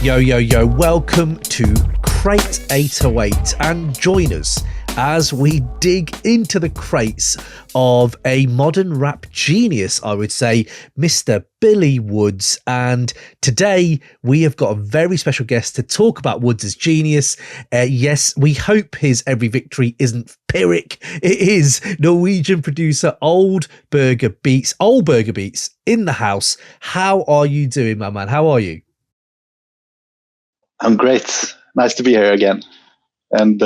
Yo, welcome to Crate 808 and join us as we dig into the crates of a modern rap genius, I would say, Mr. Billy Woods. And today we have got a very special guest to talk about Woods' genius. Yes, we hope his every victory isn't Pyrrhic. It is Norwegian producer Old Burger Beats in the house. How are you doing, my man? How are you? I'm great. Nice to be here again. And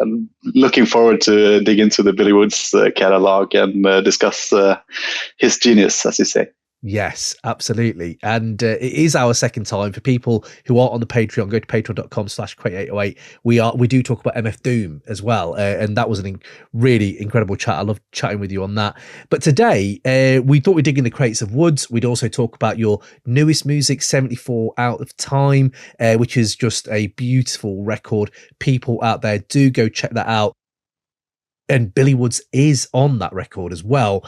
I'm looking forward to dig into the Billy Woods catalog and discuss his genius, as you say. Yes, absolutely. And it is our second time. For people who aren't on the Patreon, go to patreon.com/crate808. We do talk about MF Doom as well. And that was a really incredible chat. I love chatting with you on that. But today, we thought we'd dig in the crates of Woods. We'd also talk about your newest music, 74 Out of Time, which is just a beautiful record. People out there, do go check that out. And Billy Woods is on that record as well.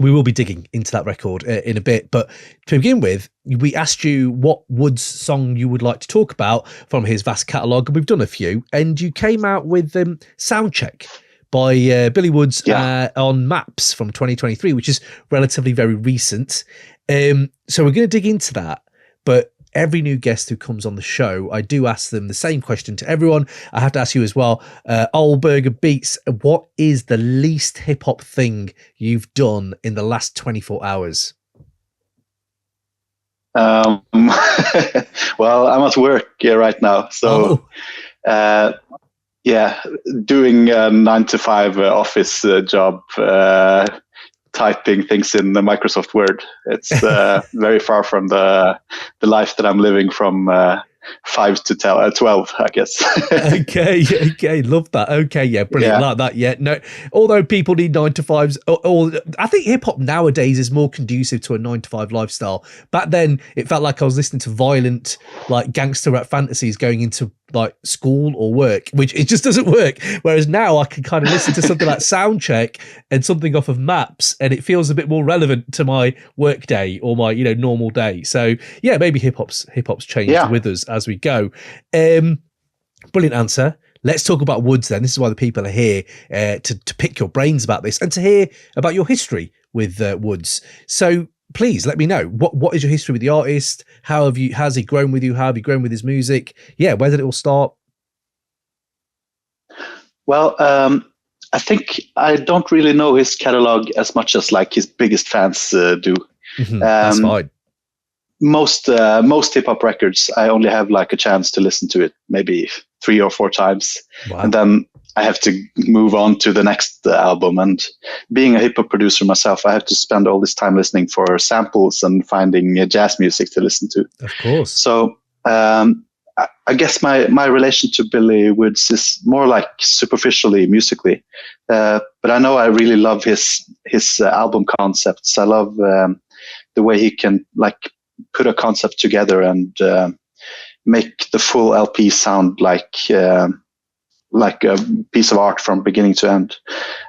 We will be digging into that record in a bit. But to begin with, we asked you what Woods song you would like to talk about from his vast catalogue. And we've done a few. And you came out with Soundcheck by Billy Woods on Maps from 2023, which is relatively very recent. So we're going to dig into that. But every new guest who comes on the show, I do ask them the same question to everyone. I have to ask you as well, Old Burger Beats, what is the least hip-hop thing you've done in the last 24 hours? Well, I'm at work right now. So, doing a 9-to-5 office job, typing things in the Microsoft Word. It's very far from the life that I'm living from 5 to 12, I guess. Okay, love that. Okay, yeah, brilliant. Like that. Yeah, no, although people need 9-to-5s, or I think hip hop nowadays is more conducive to a 9-to-5 lifestyle. Back then, it felt like I was listening to violent, like gangster rap fantasies going into like school or work, which it just doesn't work. Whereas now I can kind of listen to something like Soundcheck and something off of Maps, and it feels a bit more relevant to my work day or my normal day. So yeah, maybe hip hop's changed with us as we go. Brilliant answer. Let's talk about Woods then. This is why the people are here, to pick your brains about this and to hear about your history with Woods. So please let me know, what is your history with the artist? How's he grown with you? How have you grown with his music? Yeah, where did it all start? Well, I think I don't really know his catalog as much as like his biggest fans do. That's fine. Most hip hop records, I only have like a chance to listen to it maybe 3 or 4 times, and then I have to move on to the next album. And being a hip hop producer myself, I have to spend all this time listening for samples and finding jazz music to listen to. Of course. So I guess my relation to Billy Woods is more like superficially musically, but I know I really love his album concepts. I love the way he can like put a concept together and make the full LP sound like a piece of art from beginning to end.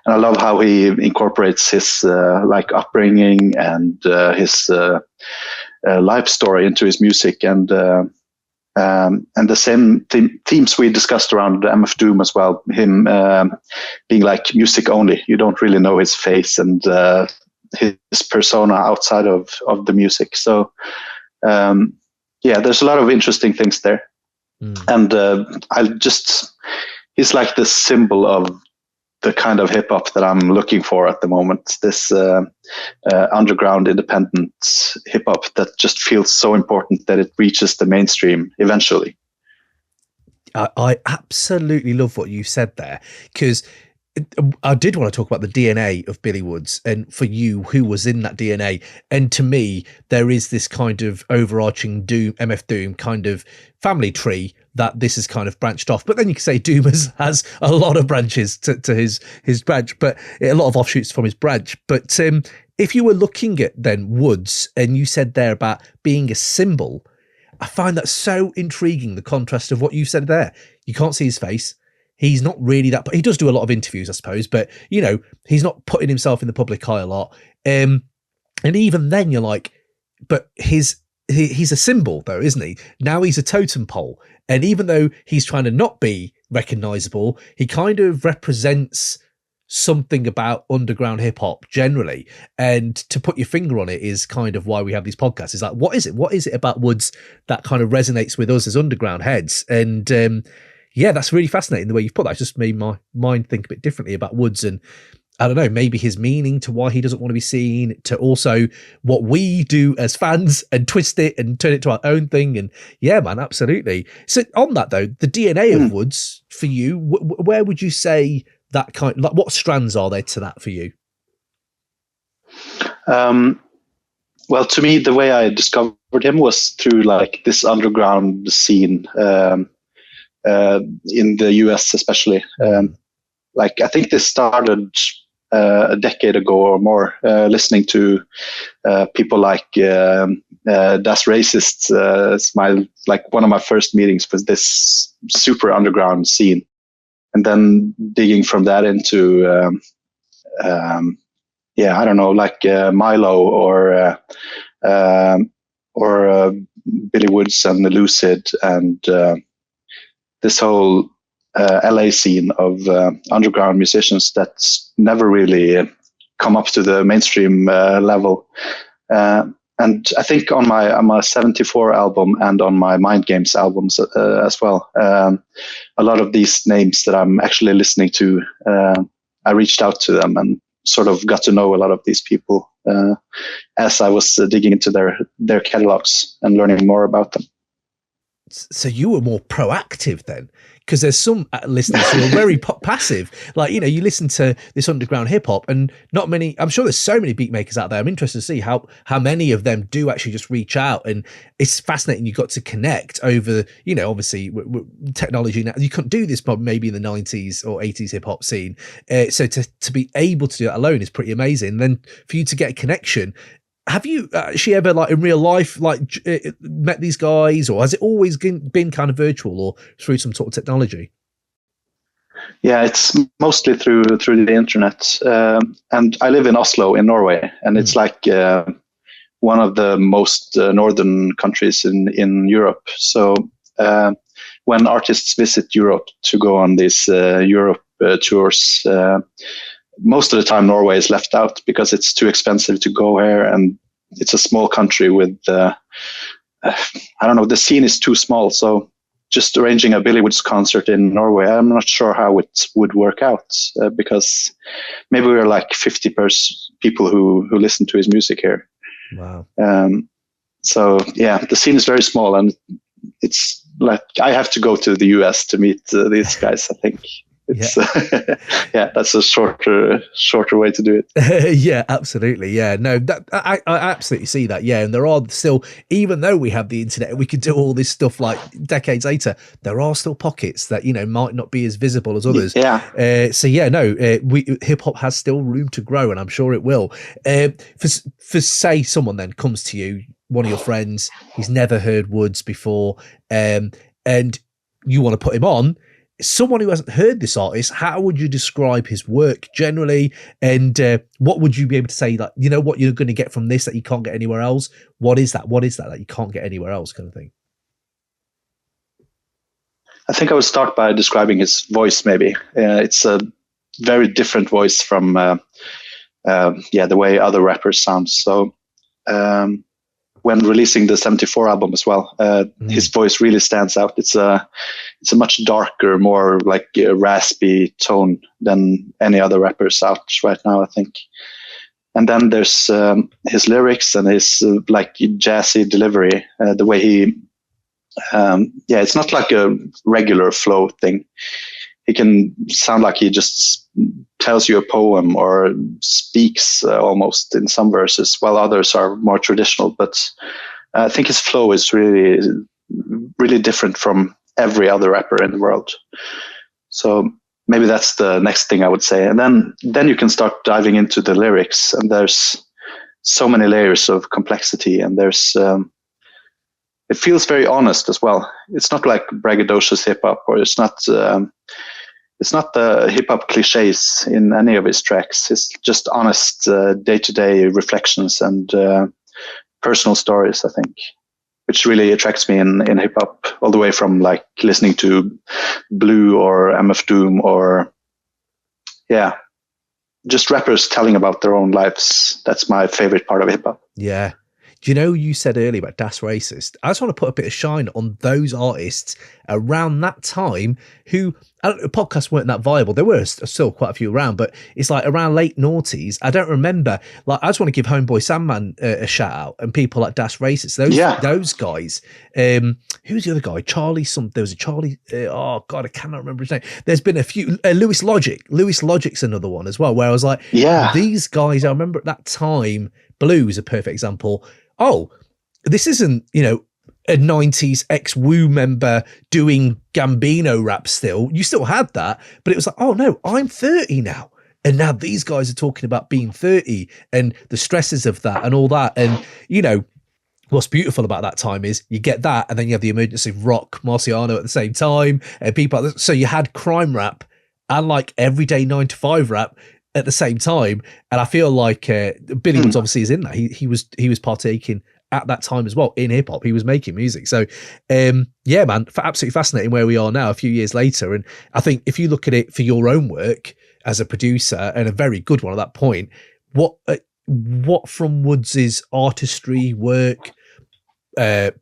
And I love how he incorporates his like upbringing and his life story into his music, and the same themes we discussed around MF Doom as well. Him being like music only. You don't really know his face and his persona outside of the music. So there's a lot of interesting things there. And he's like the symbol of the kind of hip hop that I'm looking for at the moment. This underground independent hip hop that just feels so important that it reaches the mainstream eventually. I absolutely love what you said there, because I did want to talk about the DNA of Billy Woods, and for you, who was in that DNA. And to me, there is this kind of overarching MF Doom kind of family tree that this is kind of branched off. But then you can say Doom has a lot of branches to his branch, but a lot of offshoots from his branch. But if you were looking at then Woods, and you said there about being a symbol, I find that so intriguing, the contrast of what you said there. You can't see his face. He's not really that, he does do a lot of interviews, I suppose, but he's not putting himself in the public eye a lot. And even then you're like, but he's a symbol though, isn't he? Now he's a totem pole, and even though he's trying to not be recognizable, he kind of represents something about underground hip hop generally. And to put your finger on it is kind of why we have these podcasts. It's like, what is it about Woods that kind of resonates with us as underground heads? And yeah, that's really fascinating the way you've put that. It's just made my mind think a bit differently about Woods, and I don't know, maybe his meaning to why he doesn't want to be seen, to also what we do as fans and twist it and turn it to our own thing. And yeah, man, absolutely. So on that though, the DNA of Woods for you, where would you say that kind, like what strands are there to that for you? Well, to me, the way I discovered him was through like this underground scene in the US, especially. Like I think this started a decade ago or more, listening to people like Das Racist. One of my first meetings was this super underground scene, and then digging from that into I don't know, like Milo or Billy Woods and the Lucid, and this whole LA scene of underground musicians that's never really come up to the mainstream level. And I think on my 74 album and on my Mind Games albums as well, a lot of these names that I'm actually listening to, I reached out to them and sort of got to know a lot of these people as I was digging into their catalogs and learning more about them. So you were more proactive then, because there's some listeners who are very passive. Like, you know, you listen to this underground hip hop and not many, I'm sure there's so many beat makers out there. I'm interested to see how many of them do actually just reach out. And it's fascinating. You got to connect over, you know, obviously technology now, you couldn't do this maybe in the 90s or 80s hip hop scene. So to be able to do that alone is pretty amazing. And then for you to get a connection, have you actually ever, like in real life, like met these guys, or has it always been kind of virtual or through some sort of technology? Yeah, it's mostly through the internet. And I live in Oslo in Norway, and it's like one of the most northern countries in Europe. So when artists visit Europe to go on these Europe tours, most of the time Norway is left out because it's too expensive to go here, and it's a small country with I don't know, the scene is too small. So just arranging a Billy Woods concert in Norway, I'm not sure how it would work out, because maybe we're like 50 people who listen to his music here. Wow. So yeah, the scene is very small, and it's like I have to go to the US to meet these guys, I think. It's that's a shorter way to do it. Yeah, absolutely. Yeah, no, that I absolutely see that. Yeah, and there are still, even though we have the internet, we can do all this stuff like decades later, there are still pockets that, you know, might not be as visible as others. Yeah. So yeah, no, hip hop has still room to grow, and I'm sure it will. For say someone then comes to you, one of your friends, he's never heard Woods before, and you want to put him on. Someone who hasn't heard this artist, how would you describe his work generally? And what would you be able to say, like, you know, what you're going to get from this that you can't get anywhere else? What is that? What is that you can't get anywhere else, kind of thing? I think I would start by describing his voice, maybe. It's a very different voice from the way other rappers sound. So when releasing the 74 album as well, his voice really stands out. It's a much darker, more like a raspy tone than any other rappers out right now, I think. And then there's his lyrics and his like jazzy delivery, the way he, it's not like a regular flow thing. He can sound like he just tells you a poem or speaks almost in some verses, while others are more traditional. But I think his flow is really, really different from every other rapper in the world. So maybe that's the next thing I would say. And then you can start diving into the lyrics, and there's so many layers of complexity, and there's it feels very honest as well. It's not like braggadocious hip hop, or it's not the hip hop cliches in any of his tracks. It's just honest day-to-day reflections and personal stories, I think, which really attracts me in hip hop, all the way from like listening to Blue or MF Doom or just rappers telling about their own lives. That's my favorite part of hip hop. Yeah. Do you know, you said earlier about Das Racist? I just want to put a bit of shine on those artists around that time who, podcasts weren't that viable. There were still quite a few around, but it's like around late noughties. I don't remember. Like, I just want to give Homeboy Sandman a shout out, and people like Das Racist. Those guys. Who's the other guy? There was a Charlie. Oh God, I cannot remember his name. There's been a few. Lewis Logic. Lewis Logic's another one as well. Where I was like, these guys. I remember at that time. Blue is a perfect example. Oh, this isn't, a 90s ex-Woo member doing Gambino rap still. You still had that, but it was like, oh no, I'm 30 now. And now these guys are talking about being 30 and the stresses of that and all that. And, what's beautiful about that time is you get that, and then you have the emergence of rock, Marciano at the same time, and people like this. So you had crime rap and like everyday 9 to 5 rap at the same time, and I feel like Billy Woods obviously is in that. He was partaking at that time as well in hip hop. He was making music, so yeah, man, absolutely fascinating where we are now a few years later. And I think if you look at it for your own work as a producer, and a very good one at that point, what from Woods's artistry, work,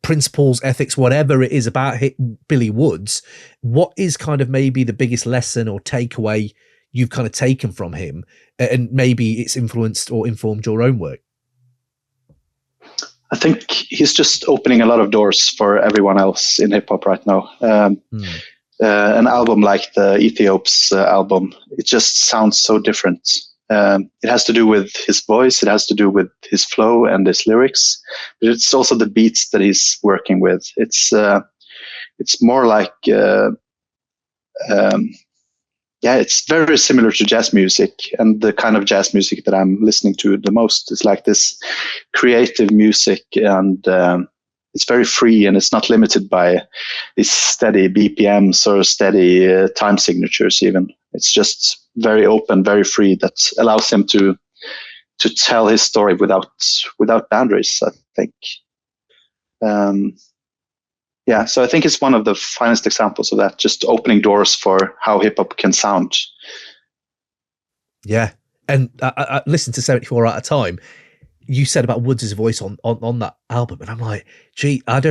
principles, ethics, whatever it is about Billy Woods, what is kind of maybe the biggest lesson or takeaway you've kind of taken from him, and maybe it's influenced or informed your own work? I think he's just opening a lot of doors for everyone else in hip hop right now. An album like the Ethiops album, it just sounds so different. It has to do with his voice, it has to do with his flow and his lyrics, but it's also the beats that he's working with. It's more like it's very similar to jazz music, and the kind of jazz music that I'm listening to the most is like this creative music, and it's very free, and it's not limited by these steady BPMs or steady time signatures even. It's just very open, very free, that allows him to tell his story without boundaries, I think. So I think it's one of the finest examples of that, just opening doors for how hip hop can sound. Yeah. And I listened to 74 at a time. You said about Woods' voice on that album, and I'm like, gee, at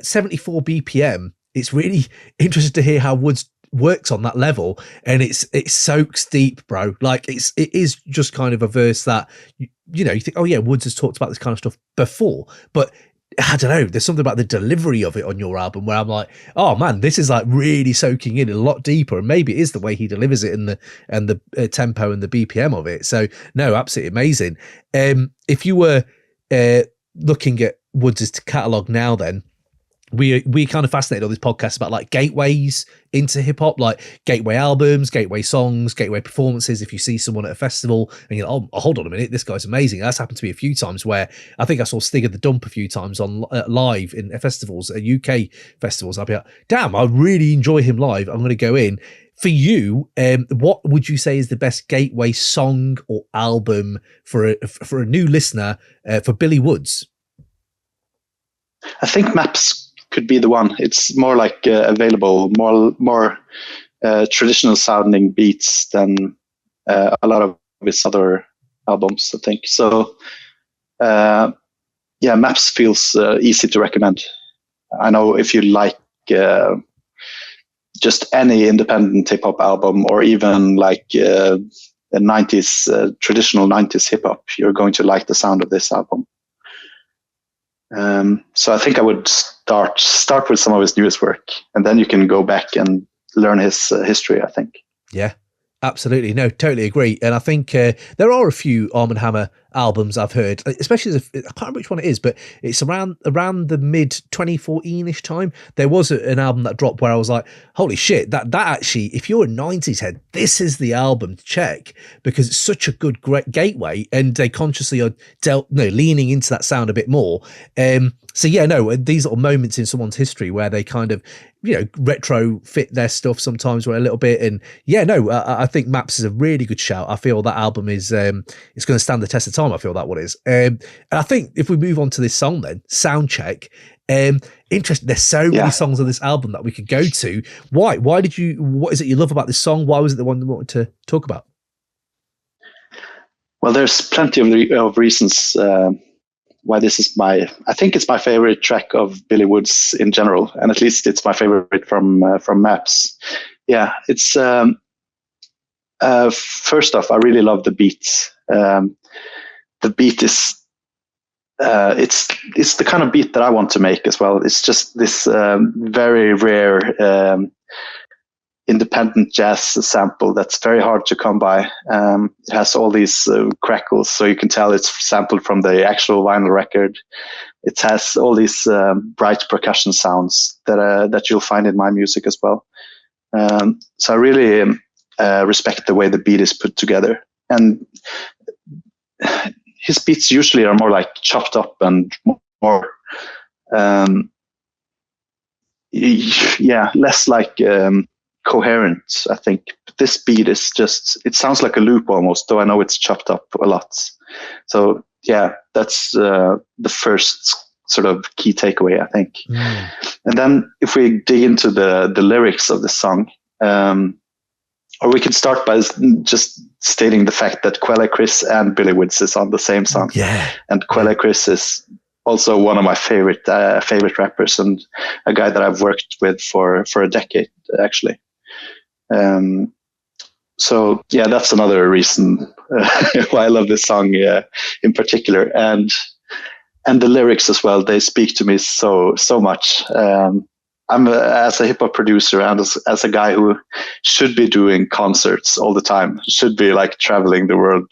74 BPM, it's really interesting to hear how Woods works on that level, and it soaks deep, bro. Like it is just kind of a verse that, you think, oh yeah, Woods has talked about this kind of stuff before, but I don't know, there's something about the delivery of it on your album where I'm like, oh man, this is like really soaking in a lot deeper, and maybe it is the way he delivers it and the tempo and the BPM of it. So no, absolutely amazing. If you were looking at Woods' catalogue now, then we kind of fascinated on this podcast about like gateways into hip hop, like gateway albums, gateway songs, gateway performances. If you see someone at a festival and you're like, oh, hold on a minute, this guy's amazing. That's happened to me a few times, where I think I saw Stig of the Dump a few times on live in festivals, UK festivals. I'll be like, damn, I really enjoy him live. I'm going to go in. For you, what would you say is the best gateway song or album for a new listener for Billy Woods? I think Maps could be the one. It's more like available, more traditional sounding beats than a lot of his other albums, I think. So Maps feels easy to recommend. I know if you like just any independent hip hop album, or even like the 90s, traditional 90s hip hop, you're going to like the sound of this album. So I think I would start with some of his newest work, and then you can go back and learn his history, I think. Yeah. Absolutely. No, totally agree. And I think there are a few Arm & Hammer albums I've heard, especially I can't remember which one it is, but it's around the mid 2014-ish time. There was an album that dropped where I was like, holy shit, that actually, if you're a 90s head, this is the album to check, because it's such a good great gateway, and they consciously are leaning into that sound a bit more. So yeah, no, these little moments in someone's history where they kind of, retro fit their stuff sometimes a little bit. And yeah, no, I think Maps is a really good shout. I feel that album is it's going to stand the test of time. time, I feel that one is. And I think if we move on to this song then, Soundcheck, interesting. There's so many songs on this album that we could go to. Why? What is it you love about this song? Why was it the one you wanted to talk about? Well, there's plenty of reasons why this is I think it's my favorite track of Billy Wood's in general, and at least it's my favorite from Maps. Yeah, it's first off, I really love the beat. The beat is it's the kind of beat that I want to make as well. It's just this very rare independent jazz sample that's very hard to come by. It has all these crackles, so you can tell it's sampled from the actual vinyl record. It has all these bright percussion sounds that you'll find in my music as well. So I really respect the way the beat is put together. And his beats usually are more like chopped up and more, less like coherent, I think. But this beat is just, it sounds like a loop almost, though I know it's chopped up a lot. So yeah, that's the first sort of key takeaway, I think. And then if we dig into the lyrics of the song, or we could start by just stating the fact that Quelle Chris and Billy Woods is on the same song. Yeah. And Quelle Chris is also one of my favorite rappers, and a guy that I've worked with for a decade, actually. So yeah, that's another reason why I love this song in particular, and the lyrics as well. They speak to me so much. I'm as a hip hop producer and as a guy who should be doing concerts all the time, should be like traveling the world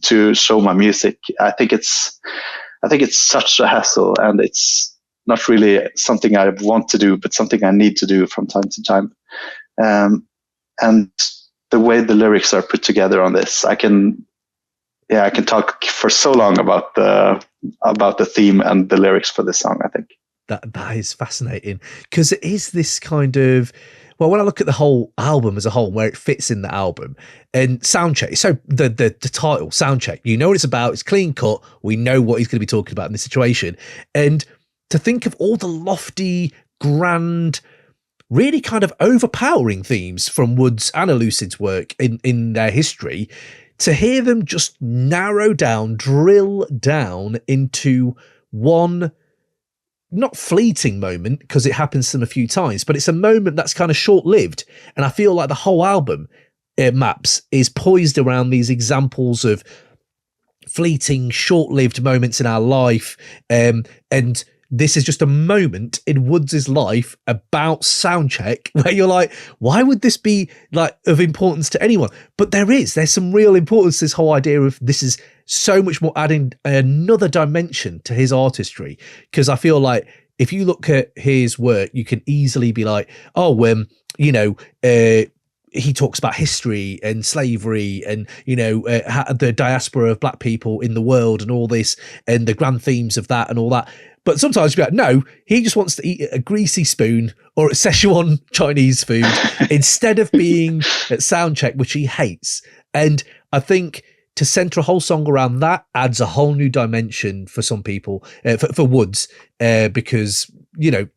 to show my music. I think it's such a hassle, and it's not really something I want to do, but something I need to do from time to time. And the way the lyrics are put together on this, I can talk for so long about the theme and the lyrics for this song, I think. That is fascinating, because it is this kind of, well, when I look at the whole album as a whole, where it fits in the album, and Soundcheck, so the title, Soundcheck, you know what it's about, it's clean cut, we know what he's going to be talking about in this situation. And to think of all the lofty, grand, really kind of overpowering themes from Woods and Elucid's work in their history, to hear them just narrow down, drill down into one, not fleeting moment, because it happens to them a few times, but it's a moment that's kind of short-lived. And I feel like the whole album, Maps, is poised around these examples of fleeting, short-lived moments in our life. And this is just a moment in Woods' life about Soundcheck where you're like, why would this be like of importance to anyone? But there's some real importance to this whole idea of this is so much more, adding another dimension to his artistry. Because I feel like if you look at his work, you can easily be like, he talks about history and slavery and, the diaspora of black people in the world and all this and the grand themes of that and all that. But sometimes you'd be like, no, he just wants to eat a greasy spoon or a Szechuan Chinese food instead of being at Soundcheck, which he hates. And I think to center a whole song around that adds a whole new dimension for some people, for Woods, because,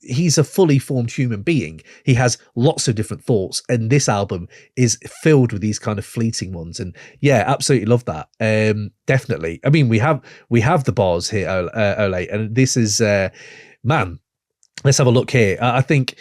he's a fully formed human being. He has lots of different thoughts, and this album is filled with these kind of fleeting ones. And yeah, absolutely love that. Definitely. I mean, we have the bars here, Ole, and this is, man, let's have a look here. I think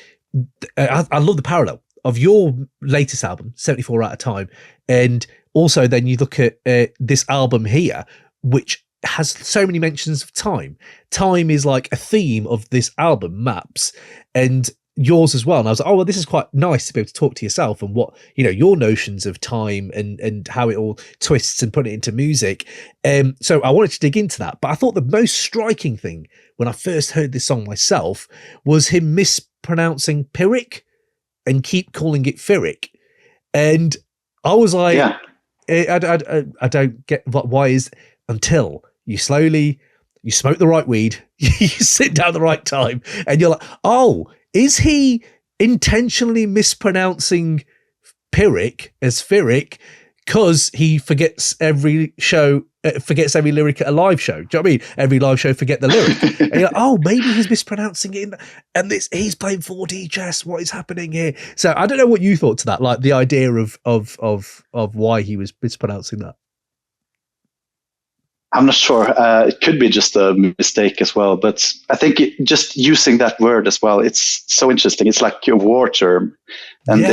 I love the parallel of your latest album, 74 Out of Time, and also then you look at this album here, which has so many mentions of time. Time is like a theme of this album, Maps, and yours as well. And I was like, oh, well, this is quite nice to be able to talk to yourself and what, your notions of time and how it all twists and put it into music. So I wanted to dig into that. But I thought the most striking thing when I first heard this song myself was him mispronouncing Pyrrhic and keep calling it Pyrrhic. And I was like, yeah. I don't get why is, until you smoke the right weed, you sit down the right time, and you're like, oh, is he intentionally mispronouncing Pyrrhic as Pyrrhic because he forgets every show forgets every lyric at a live show. Do you know what I mean? Every live show, forget the lyric. And you're like, oh, maybe he's mispronouncing it. And he's playing 4D chess. What is happening here? So I don't know what you thought to that, like the idea of why he was mispronouncing that. I'm not sure. It could be just a mistake as well, but I think just using that word as well, it's so interesting. It's like a war term, and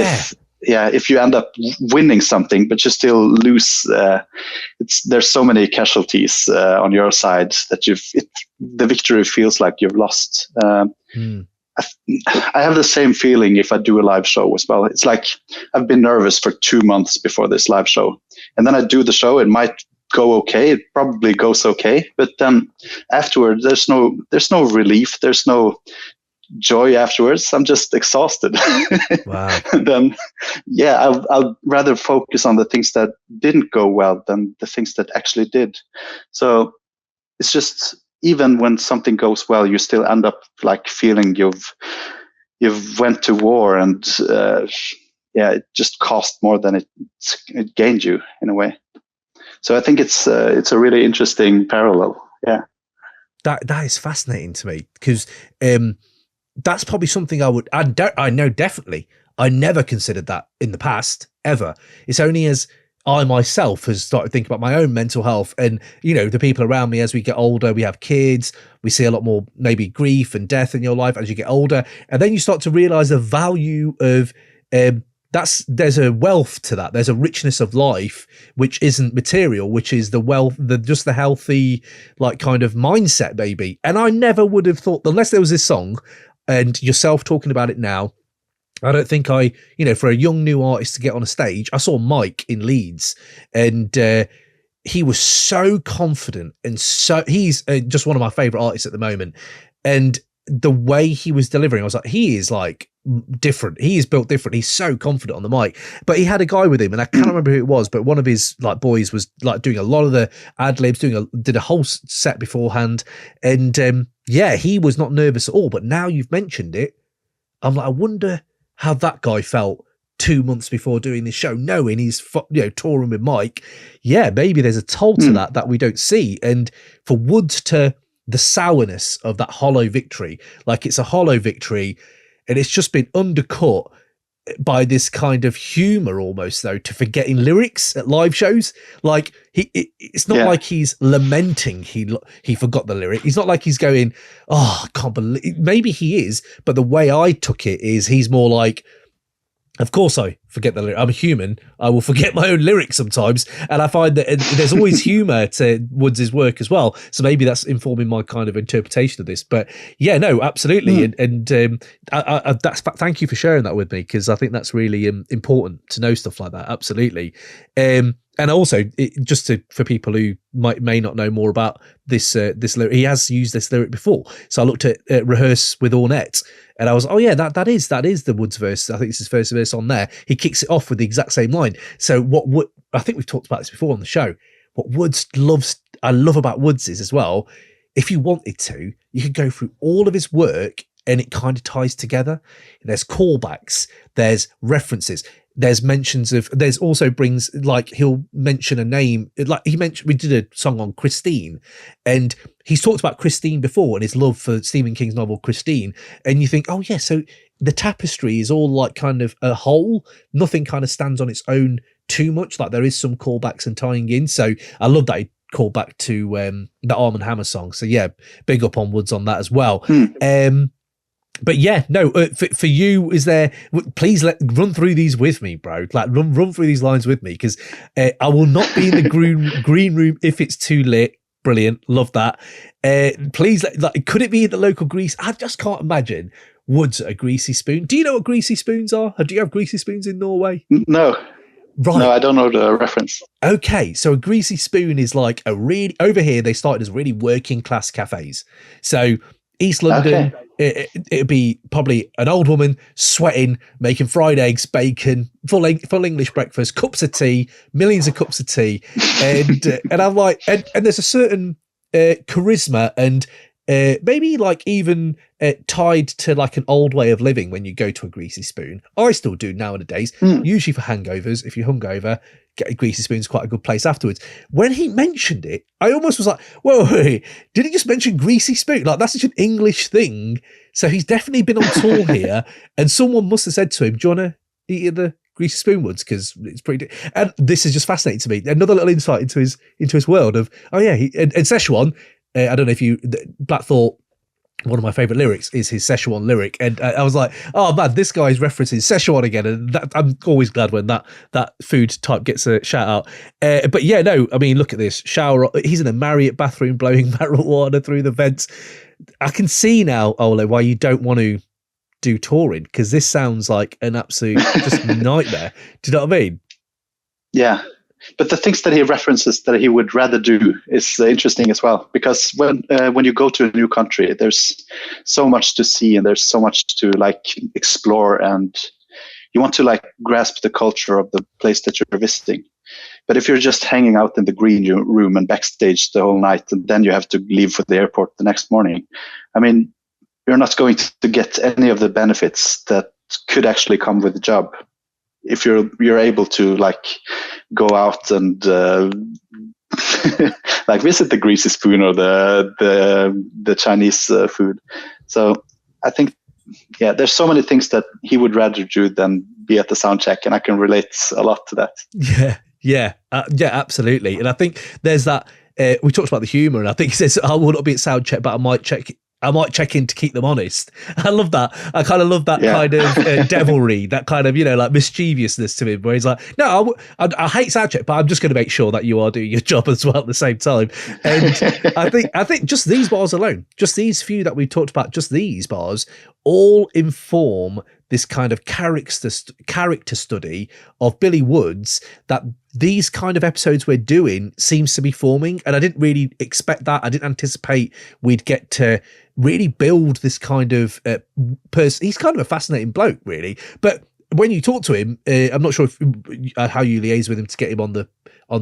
if you end up winning something but you still lose, there's so many casualties on your side that the victory feels like you've lost. I have the same feeling if I do a live show as well. It's like I've been nervous for 2 months before this live show, and then I do the show. It might go okay. It probably goes okay, but then afterwards, there's no relief. There's no joy afterwards. I'm just exhausted. Wow. And then, I'll rather focus on the things that didn't go well than the things that actually did. So it's just, even when something goes well, you still end up like feeling you've went to war, and it just cost more than it gained you in a way. So I think it's a really interesting parallel. Yeah, that is fascinating to me, because that's probably something I know definitely. I never considered that in the past, ever. It's only as I myself has started thinking about my own mental health, and the people around me. As we get older, we have kids, we see a lot more maybe grief and death in your life as you get older, and then you start to realize the value of there's a wealth to that. There's a richness of life which isn't material, which is the wealth, just the healthy, like, kind of mindset, maybe. And I never would have thought, unless there was this song and yourself talking about it now, I don't think for a young new artist to get on a stage. I saw Mike in Leeds, and he was so confident, and so he's just one of my favorite artists at the moment. And the way he was delivering, I was like, he is like different. He is built different. He's so confident on the mic. But he had a guy with him, and I can't remember who it was, but one of his like boys was like doing a lot of the ad libs, did a whole set beforehand, and he was not nervous at all. But now you've mentioned it, I'm like, I wonder how that guy felt 2 months before doing this show, knowing he's touring with Mike. Yeah, maybe there's a toll to that we don't see. And for Woods to the sourness of that hollow victory, like it's a hollow victory, and it's just been undercut by this kind of humor almost, though, to forgetting lyrics at live shows. Like it's not like he's lamenting he forgot the lyric. He's not like he's going, oh, I can't believe. Maybe he is, but the way I took it is he's more like, of course I forget the lyric. I'm a human. I will forget my own lyrics sometimes. And I find that there's always humor to Woods' work as well. So maybe that's informing my kind of interpretation of this. But yeah, no, absolutely. And thank you for sharing that with me, because I think that's really important to know stuff like that. Absolutely. And also, for people who may not know more about this lyric, he has used this lyric before. So I looked at Rehearse with Ornette, and I was, oh yeah, that is the Woods verse. I think it's his first verse on there. He kicks it off with the exact same line. So I think we've talked about this before on the show. What I love about Woods is as well, if you wanted to, you could go through all of his work and it kind of ties together. There's callbacks, there's references. There's mentions of, there's also brings, like, he'll mention a name, like he mentioned, we did a song on Christine, and he's talked about Christine before and his love for Stephen King's novel Christine. And you think, oh yeah, so the tapestry is all like kind of a whole, nothing kind of stands on its own too much. Like there is some callbacks and tying in. So I love that he called back to the Arm & Hammer song. So yeah, big up on Woods on that as well. But yeah, no, for you, is there, please run through these with me, bro. Like run through these lines with me, because I will not be in the green room if it's too lit. Brilliant. Love that. Please, like, could it be the local grease? I just can't imagine Woods at a greasy spoon. Do you know what greasy spoons are? Do you have greasy spoons in Norway? No. Right. No, I don't know the reference. Okay, so a greasy spoon is like over here they started as really working class cafes. So East London, it'd be probably an old woman sweating, making fried eggs, bacon, full English breakfast, cups of tea, millions of cups of tea, and I'm like, and there's a certain charisma and maybe like even tied to like an old way of living when you go to a greasy spoon. I still do nowadays, usually for hangovers. If you're hungover, get a greasy spoon's quite a good place afterwards. When he mentioned it, I almost was like, whoa, wait, did he just mention greasy spoon? Like, that's such an English thing. So he's definitely been on tour here, and someone must have said to him, do you want to eat in the greasy spoon woods? Because it's pretty... And this is just fascinating to me. Another little insight into his world of, oh yeah, and Szechuan, I don't know if you... Black Thought, one of my favourite lyrics is his Szechuan lyric, and I was like, oh man, this guy's referencing Szechuan again, and I'm always glad when that food type gets a shout out. But yeah, no, I mean, look at this shower. He's in a Marriott bathroom blowing barrel water through the vents. I can see now, Ole, why you don't want to do touring, because this sounds like an absolute just nightmare. Do you know what I mean? Yeah. But the things that he references that he would rather do is interesting as well, because when you go to a new country, there's so much to see and there's so much to like explore, and you want to like grasp the culture of the place that you're visiting. But if you're just hanging out in the green room and backstage the whole night, and then you have to leave for the airport the next morning, I mean, you're not going to get any of the benefits that could actually come with the job. If you're able to like go out and like visit the greasy spoon or the Chinese food. So I think, yeah, there's so many things that he would rather do than be at the Soundcheck, and I can relate a lot to that. Yeah, absolutely. And I think there's that. We talked about the humour, and I think he says, "I will not be at Soundcheck, but I might check in to keep them honest." I love that. I kind of love that kind of devilry, that kind of, like mischievousness to him, where he's like, no, I hate Soundcheck, but I'm just going to make sure that you are doing your job as well at the same time. And I think just these bars alone, just these few that we talked about, just these bars all inform this kind of character study of Billy Woods that these kind of episodes we're doing seems to be forming. And I didn't really expect that. I didn't anticipate we'd get to really build this kind of person. He's kind of a fascinating bloke, really. But when you talk to him, I'm not sure how you liaise with him to get him on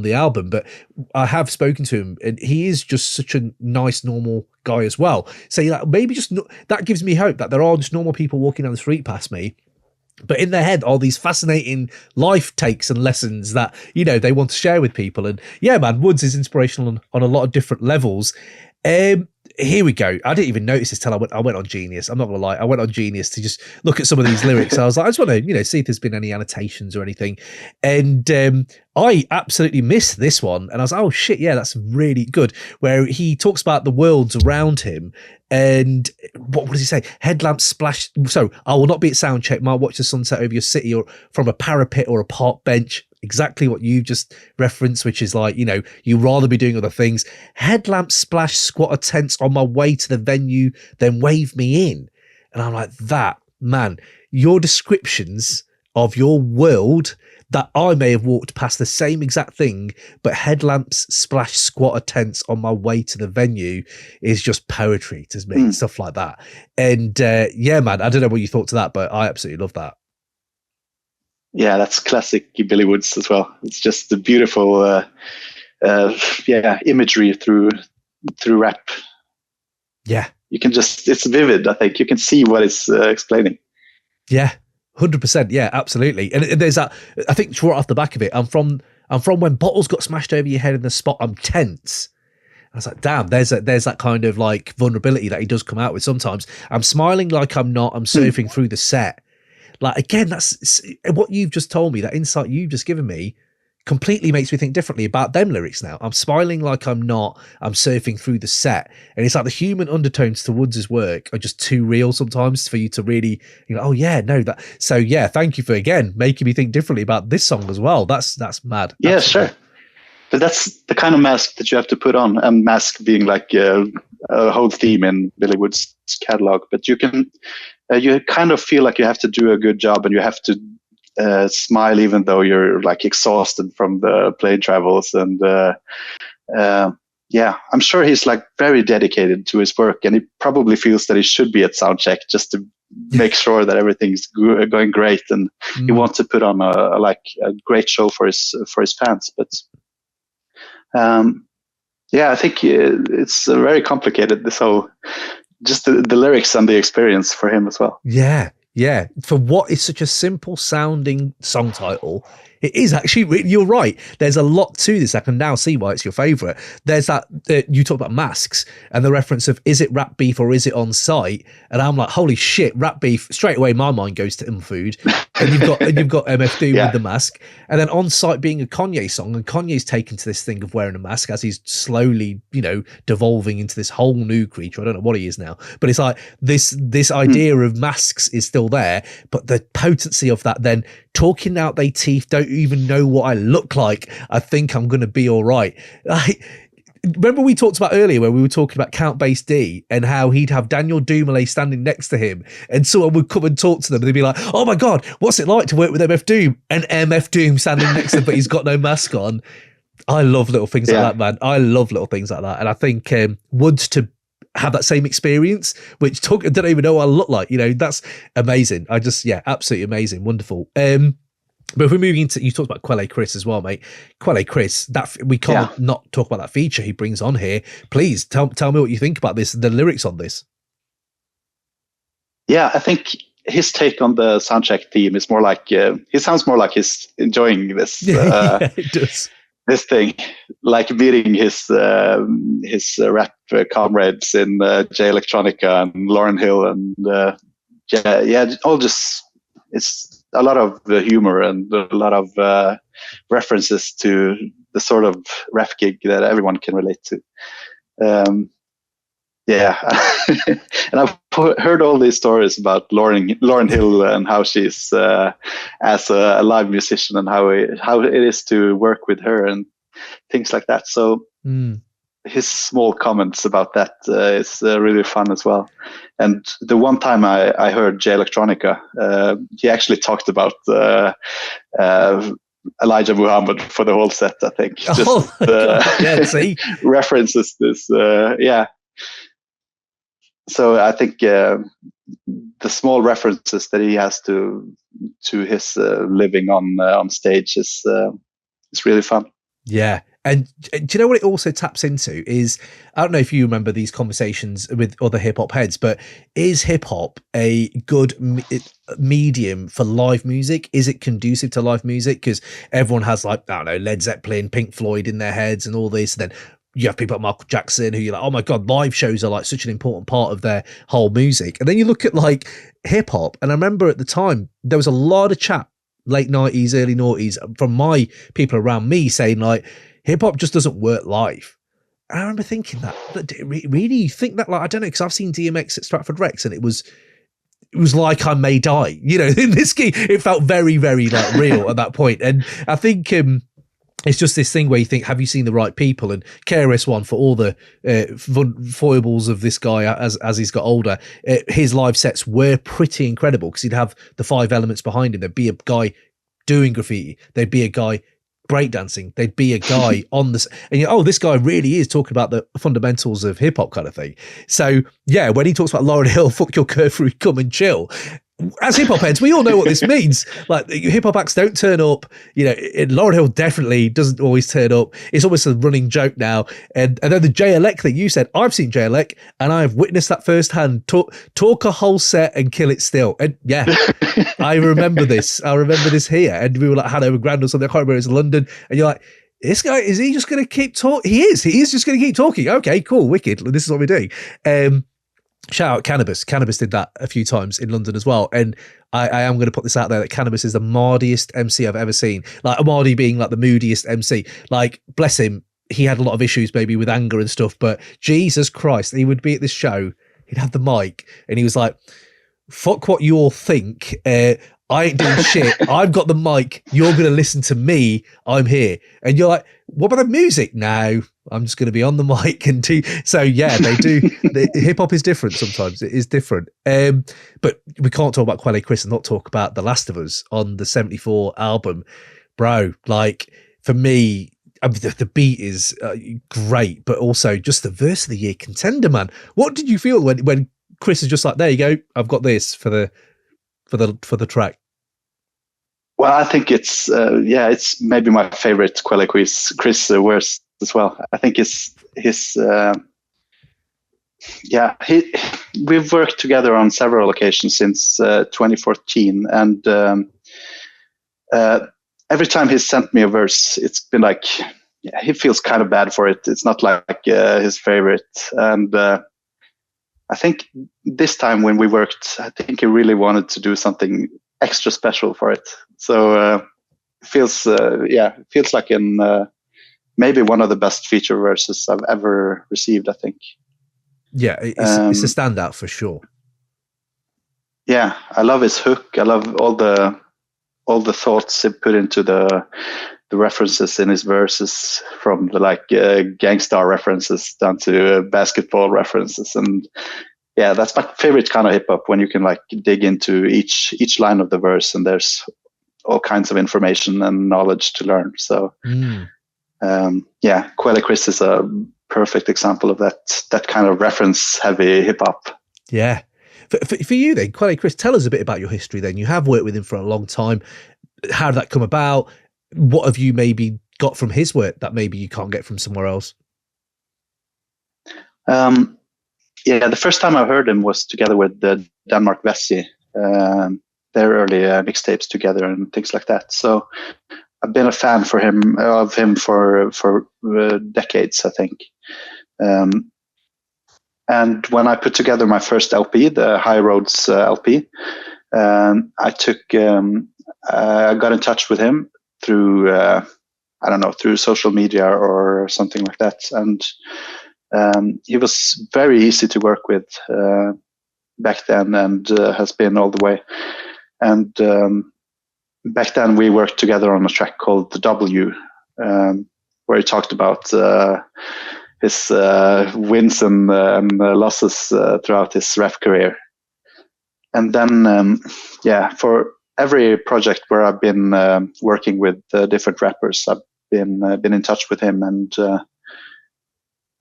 the album, but I have spoken to him, and he is just such a nice, normal guy as well. So maybe just that gives me hope that there are just normal people walking down the street past me, but in their head are these fascinating life takes and lessons that they want to share with people. And yeah, man, Woods is inspirational on a lot of different levels. Here we go. I didn't even notice this till I went on Genius. I'm not gonna lie. I went on Genius to just look at some of these lyrics. I was like, I just want to, see if there's been any annotations or anything. And I absolutely missed this one. And I was like, oh shit, yeah, that's really good. Where he talks about the worlds around him. And what does he say? Headlamps splash. So I will not be at Soundcheck. Might watch the sunset over your city or from a parapet or a park bench. Exactly what you just referenced, which is like, you'd rather be doing other things. Headlamps splash, squatter tents on my way to the venue, then wave me in. And I'm like, that, man, your descriptions of your world that I may have walked past the same exact thing, but headlamps splash, squatter tents on my way to the venue is just poetry to me, stuff like that. And yeah, man, I don't know what you thought to that, but I absolutely love that. Yeah, that's classic Billy Woods as well. It's just the beautiful, imagery through rap. Yeah, you can it's vivid. I think you can see what it's explaining. Yeah, 100%. Yeah, absolutely. And there's that. I think right off the back of it, I'm from when bottles got smashed over your head in the spot. I'm tense. I was like, damn, there's that kind of like vulnerability that he does come out with sometimes. I'm smiling like I'm not. I'm surfing through the set. Like, again, that's what you've just told me, that insight you've just given me completely makes me think differently about them lyrics now. I'm smiling like I'm not, I'm surfing through the set. And it's like the human undertones to Woods' work are just too real sometimes for you to really, oh yeah, no, that. So yeah, thank you for, again, making me think differently about this song as well. That's mad. Yeah, absolutely. Sure. But that's the kind of mask that you have to put on, a mask being like a whole theme in Billy Woods' catalog. But you can, you kind of feel like you have to do a good job, and you have to smile even though you're like exhausted from the plane travels. And yeah, I'm sure he's like very dedicated to his work, and he probably feels that he should be at Soundcheck just to make sure that everything's going great, and he wants to put on a great show for his fans. But yeah, I think it's very complicated, this whole just the lyrics and the experience for him as well. Yeah, yeah. For what is such a simple sounding song title, it is actually, you're right. There's a lot to this. I can now see why it's your favourite. There's that, you talk about masks and the reference of, is it rap beef or is it on site? And I'm like, holy shit, rap beef. Straight away, my mind goes to Food. And you've got MF Doom with the mask. And then on site being a Kanye song, and Kanye's taken to this thing of wearing a mask as he's slowly, devolving into this whole new creature. I don't know what he is now, but it's like this idea of masks is still there, but the potency of that, then talking out they teeth, don't even know what I look like, I think I'm going to be all right. Remember we talked about earlier where we were talking about Count Bass D and how he'd have Daniel Dumoulin standing next to him and someone would come and talk to them and they'd be like, oh my God, what's it like to work with MF Doom? And MF Doom standing next to him, but he's got no mask on. I love little things like that, man. I love little things like that. And I think Woods to have that same experience, which I don't even know what I look like. That's amazing. Absolutely amazing. Wonderful. But if we're moving into, you talked about Quelle Chris as well, mate. Quelle Chris, that we can't not talk about that feature he brings on here. Please tell me what you think about this, the lyrics on this. Yeah, I think his take on the Soundcheck theme is more like, he sounds more like he's enjoying this. It does. This thing, like meeting his rap comrades in Jay Electronica and Lauryn Hill and it's a lot of humor and a lot of references to the sort of rap gig that everyone can relate to. And I've heard all these stories about Lauryn Hill and how she's as a live musician and how it is to work with her and things like that. So his small comments about that is really fun as well. And the one time I heard Jay Electronica, he actually talked about Elijah Muhammad for the whole set, I think. See? References this, So I think the small references that he has to his living on stage is really fun. Yeah. And do you know what it also taps into is, I don't know if you remember these conversations with other hip hop heads, but is hip hop a good medium for live music? Is it conducive to live music? Because everyone has like, I don't know, Led Zeppelin, Pink Floyd in their heads and all this. And then you have people like Michael Jackson who you're like, oh my God, live shows are like such an important part of their whole music. And then you look at like hip hop. And I remember at the time, there was a lot of chat, late 90s, early noughties, from my people around me saying like, hip hop just doesn't work live. And I remember thinking that really, you think that? Like, I don't know, because I've seen DMX at Stratford Rex and it was like I may die, in this game. It felt very, very like real at that point. And I think it's just this thing where you think, have you seen the right people? And KRS-One, for all the foibles of this guy as he's got older, his live sets were pretty incredible because he'd have the 5 elements behind him. There'd be a guy doing graffiti. There'd be a guy breakdancing. There'd be a guy on this, and this guy really is talking about the fundamentals of hip hop kind of thing. So yeah, when he talks about Lauryn Hill, fuck your curfew, come and chill. As hip hop heads, we all know what this means. Like, hip hop acts don't turn up. Lauryn Hill definitely doesn't always turn up. It's almost a running joke now. And then the Jay Elec thing you said, I've seen Jay Elec and I've witnessed that firsthand. Talk a whole set and kill it still. And yeah, I remember this. I remember this here. And we were like Hanover Grand or something. I can't remember. It was London. And you're like, this guy, is he just going to keep talking? He is just going to keep talking. Okay, cool, wicked. This is what we're doing. Shout out Cannabis. Cannabis did that a few times in London as well. And I am going to put this out there that Cannabis is the mardiest MC I've ever seen. Like, Mardi being like the moodiest MC. Like, bless him, he had a lot of issues maybe with anger and stuff, but Jesus Christ, he would be at this show, he'd have the mic, and he was like, fuck what you all think. I ain't doing shit. I've got the mic. You're going to listen to me. I'm here. And you're like, what about the music? No, I'm just going to be on the mic and do. So yeah, they do. Hip hop is different sometimes. It is different. But we can't talk about Quelle Chris and not talk about The Last of Us on the 74 album. Bro, like, for me, the beat is great, but also just the verse of the year contender, man. What did you feel when Chris is just like, there you go, I've got this for the track? Well, I think it's maybe my favorite Quelle Chris verse as well. I think his Yeah, we've worked together on several occasions since 2014, and every time he's sent me a verse, it's been like, yeah, he feels kind of bad for it. It's not like his favorite, and I think this time when we worked, I think he really wanted to do something extra special for it. So it feels like in maybe one of the best feature verses I've ever received, I think. Yeah, it's a standout for sure. Yeah, I love his hook. I love all the thoughts he put into the references in his verses, from the like gangstar references down to basketball references, and yeah, that's my favorite kind of hip hop, when you can like dig into each line of the verse and there's all kinds of information and knowledge to learn. So yeah, Quelle Chris is a perfect example of that kind of reference heavy hip hop. Yeah. For you then, Quelle Chris, tell us a bit about your history then. You have worked with him for a long time. How did that come about? What have you maybe got from his work that maybe you can't get from somewhere else? Yeah, the first time I heard him was together with Denmark Vesey, their early mixtapes together and things like that. So I've been a fan of him for decades, I think. And when I put together my first LP, the High Roads LP, I got in touch with him through through social media or something like that, and he was very easy to work with back then, and has been all the way. And back then we worked together on a track called The W, where he talked about his wins and losses throughout his rap career. And then, for every project where I've been working with different rappers, I've been in touch with him, and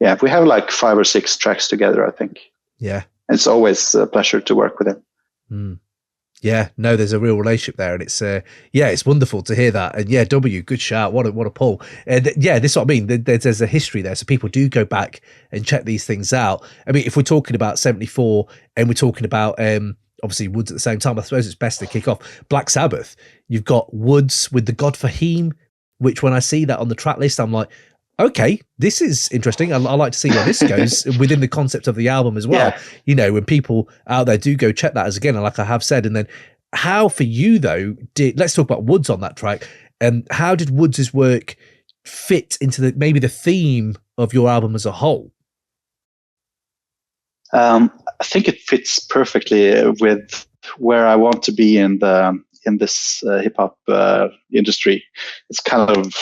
we have like 5 or 6 tracks together, I think. Yeah, it's always a pleasure to work with him. Yeah, no, there's a real relationship there, and it's it's wonderful to hear that. And yeah, W, good shout. What a pull. And this is what I mean. There's a history there, so people do go back and check these things out. I mean, if we're talking about 74 and we're talking about obviously Woods at the same time, I suppose it's best to kick off Black Sabbath. You've got Woods with the God for Him, which when I see that on the track list, I'm like, okay, this is interesting. I like to see where this goes within the concept of the album as well. Yeah. You know, when people out there do go check that, as again, like I have said. And then how for you though, let's talk about Woods on that track. And how did Woods' work fit into maybe the theme of your album as a whole? I think it fits perfectly with where I want to be in this hip hop industry. It's kind of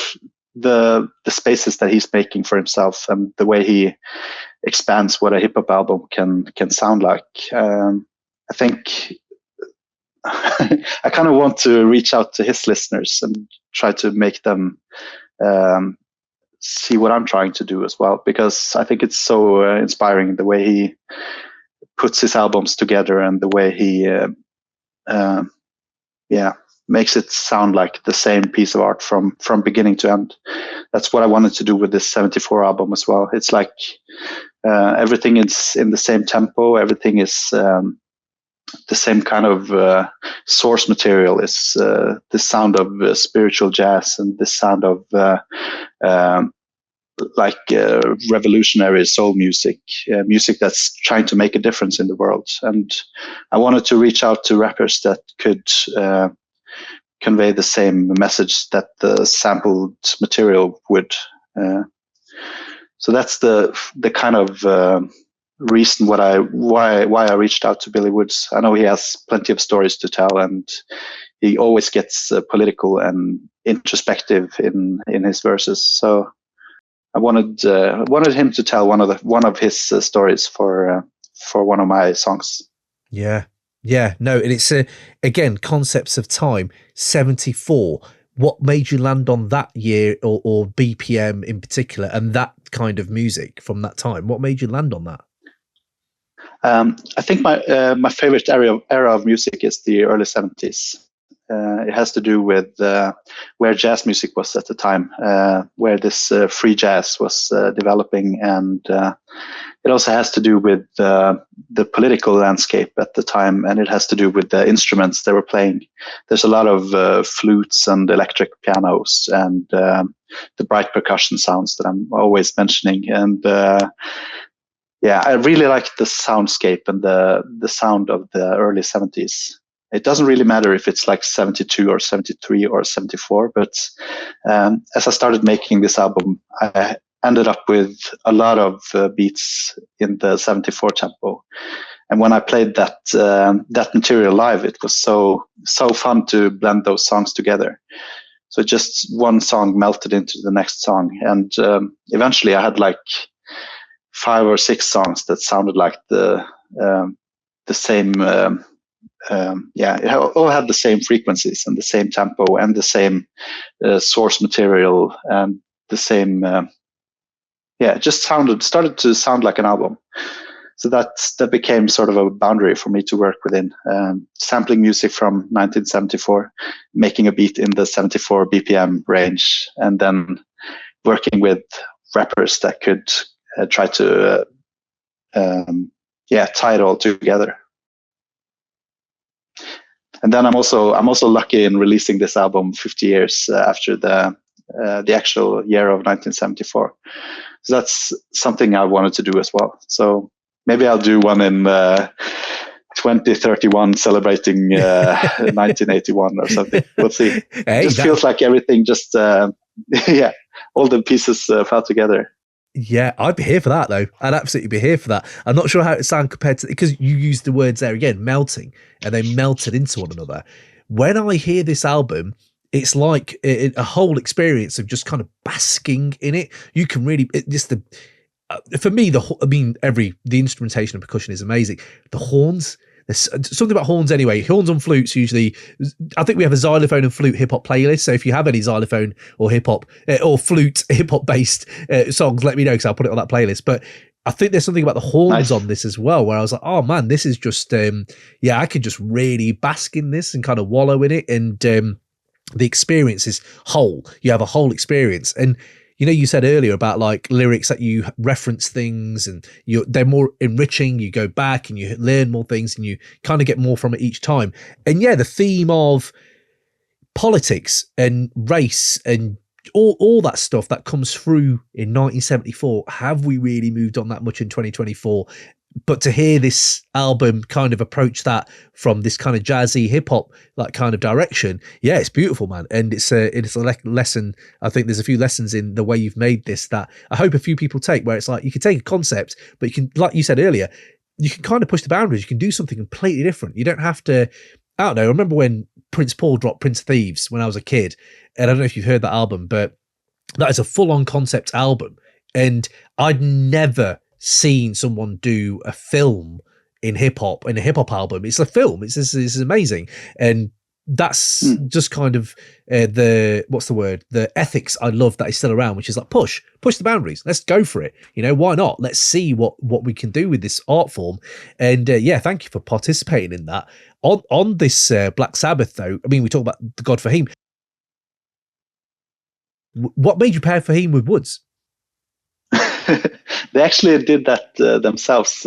the spaces that he's making for himself and the way he expands what a hip hop album can sound like. I think I kind of want to reach out to his listeners and try to make them see what I'm trying to do as well, because I think it's so inspiring the way he puts his albums together and the way he makes it sound like the same piece of art from beginning to end. That's what I wanted to do with this 74 album as well. It's like everything is in the same tempo. Everything is the same kind of source material. Is the sound of spiritual jazz and the sound of revolutionary soul music, music that's trying to make a difference in the world. And I wanted to reach out to rappers that could convey the same message that the sampled material would. So that's the kind of reason why I reached out to Billy Woods. I know he has plenty of stories to tell, and he always gets political and introspective in his verses. So I wanted him to tell one of his stories for one of my songs. Yeah, no, and it's again, concepts of time. 74. What made you land on that year or BPM in particular, and that kind of music from that time? What made you land on that? I think my favorite era of music is the early 70s. It has to do with where jazz music was at the time, where this free jazz was developing, and it also has to do with the political landscape at the time, and it has to do with the instruments they were playing. There's a lot of flutes and electric pianos and the bright percussion sounds that I'm always mentioning. And yeah, I really like the soundscape and the sound of the early 70s. It doesn't really matter if it's like 72 or 73 or 74, but as I started making this album, I ended up with a lot of beats in the 74 tempo. And when I played that material live, it was so fun to blend those songs together. So just one song melted into the next song, and eventually I had like 5 or 6 songs that sounded like the same. It all had the same frequencies and the same tempo and the same source material and the same. It just started to sound like an album. So that became sort of a boundary for me to work within. Sampling music from 1974, making a beat in the 74 BPM range, and then working with rappers that could try to tie it all together. And then I'm also lucky in releasing this album 50 years after the actual year of 1974. So that's something I wanted to do as well. So maybe I'll do one in 2031 celebrating 1981 or something. We'll see. Hey, it just feels like everything just, all the pieces fell together. Yeah, I'd be here for that though. I'd absolutely be here for that. I'm not sure how it sounds compared to, because you used the words there again, melting, and they melted into one another. When I hear this album, it's like a whole experience of just kind of basking in it. You can really, for me, the instrumentation and percussion is amazing. The horns, there's something about horns anyway. Horns on flutes usually, I think we have a xylophone and flute hip hop playlist. So if you have any xylophone or hip hop or flute hip hop based songs, let me know because I'll put it on that playlist. But I think there's something about the horns on this as well, where I was like, oh man, this is just, I could just really bask in this and kind of wallow in it. And the experience is whole. You have a whole experience. And you said earlier about like lyrics that you reference things and they're more enriching. You go back and you learn more things and you kind of get more from it each time. And the theme of politics and race and all that stuff that comes through in 1974. Have we really moved on that much in 2024? But to hear this album kind of approach that from this kind of jazzy hip hop like kind of direction, it's beautiful, man. And it's a lesson. I think there's a few lessons in the way you've made this that I hope a few people take, where it's like you can take a concept, but you can, like you said earlier, you can kind of push the boundaries. You can do something completely different. You don't have to. I don't know. I remember when Prince Paul dropped Prince of Thieves when I was a kid, and I don't know if you've heard that album, but that is a full-on concept album, and I'd never seen someone do a film in hip hop in a hip hop album. It's a film. It's amazing, and that's just kind of the ethics I love that is still around, which is like push the boundaries. Let's go for it. Why not? Let's see what we can do with this art form. And thank you for participating in that. On this Black Sabbath though, I mean, we talk about the God Fahim. What made you pair Fahim with Woods? They actually did that themselves.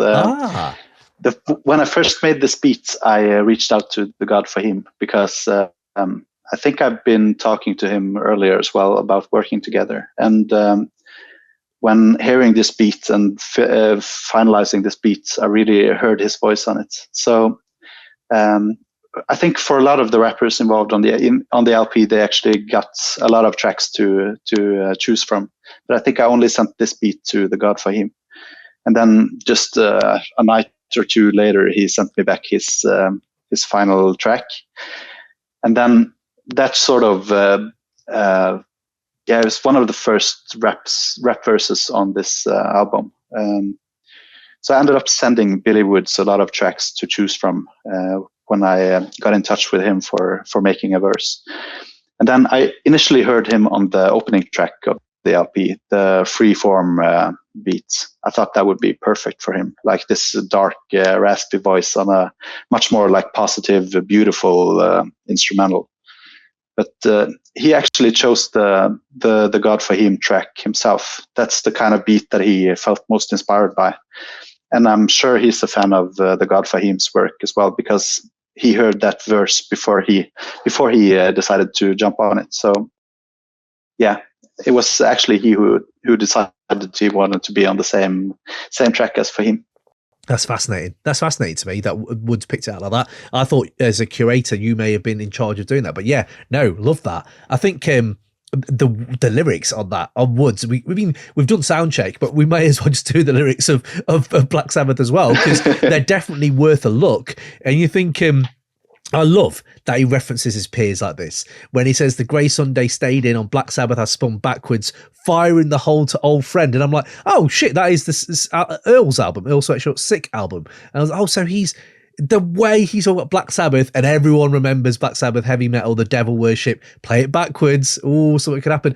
When I first made this beat, I reached out to the God Fahim because I think I've been talking to him earlier as well about working together. And when hearing this beat and finalizing this beat, I really heard his voice on it. So I think for a lot of the rappers involved on the LP, they actually got a lot of tracks to choose from. But I think I only sent this beat to the God Fahim. And then just a night or two later, he sent me back his final track. And then that sort of, it was one of the first rap verses on this album. So I ended up sending Billy Woods a lot of tracks to choose from when I got in touch with him for making a verse. And then I initially heard him on the opening track of the LP, the freeform beat. I thought that would be perfect for him, like this dark, raspy voice on a much more like positive, beautiful instrumental. But he actually chose the God Fahim track himself. That's the kind of beat that he felt most inspired by. And I'm sure he's a fan of the God Fahim's work as well, because he heard that verse before he decided to jump on it. So yeah, it was actually he who decided he wanted to be on the same track as Fahim. That's fascinating. That's fascinating to me that Woods picked it out like that. I thought as a curator, you may have been in charge of doing that, but yeah, no, love that. I think the lyrics on that on Woods, we've done Soundcheck, but we may as well just do the lyrics of Black Sabbath as well, because they're definitely worth a look. And you think, I love that he references his peers like this when he says the grey Sunday stayed in on Black Sabbath I spun backwards, firing the hole to old friend. And I'm like, oh shit, that is this Earl's album, Earl Sweatshirt's Sick album. And I was like, oh, so he's the way he's all got Black Sabbath, and everyone remembers Black Sabbath heavy metal, the devil worship, play it backwards. Oh, something could happen.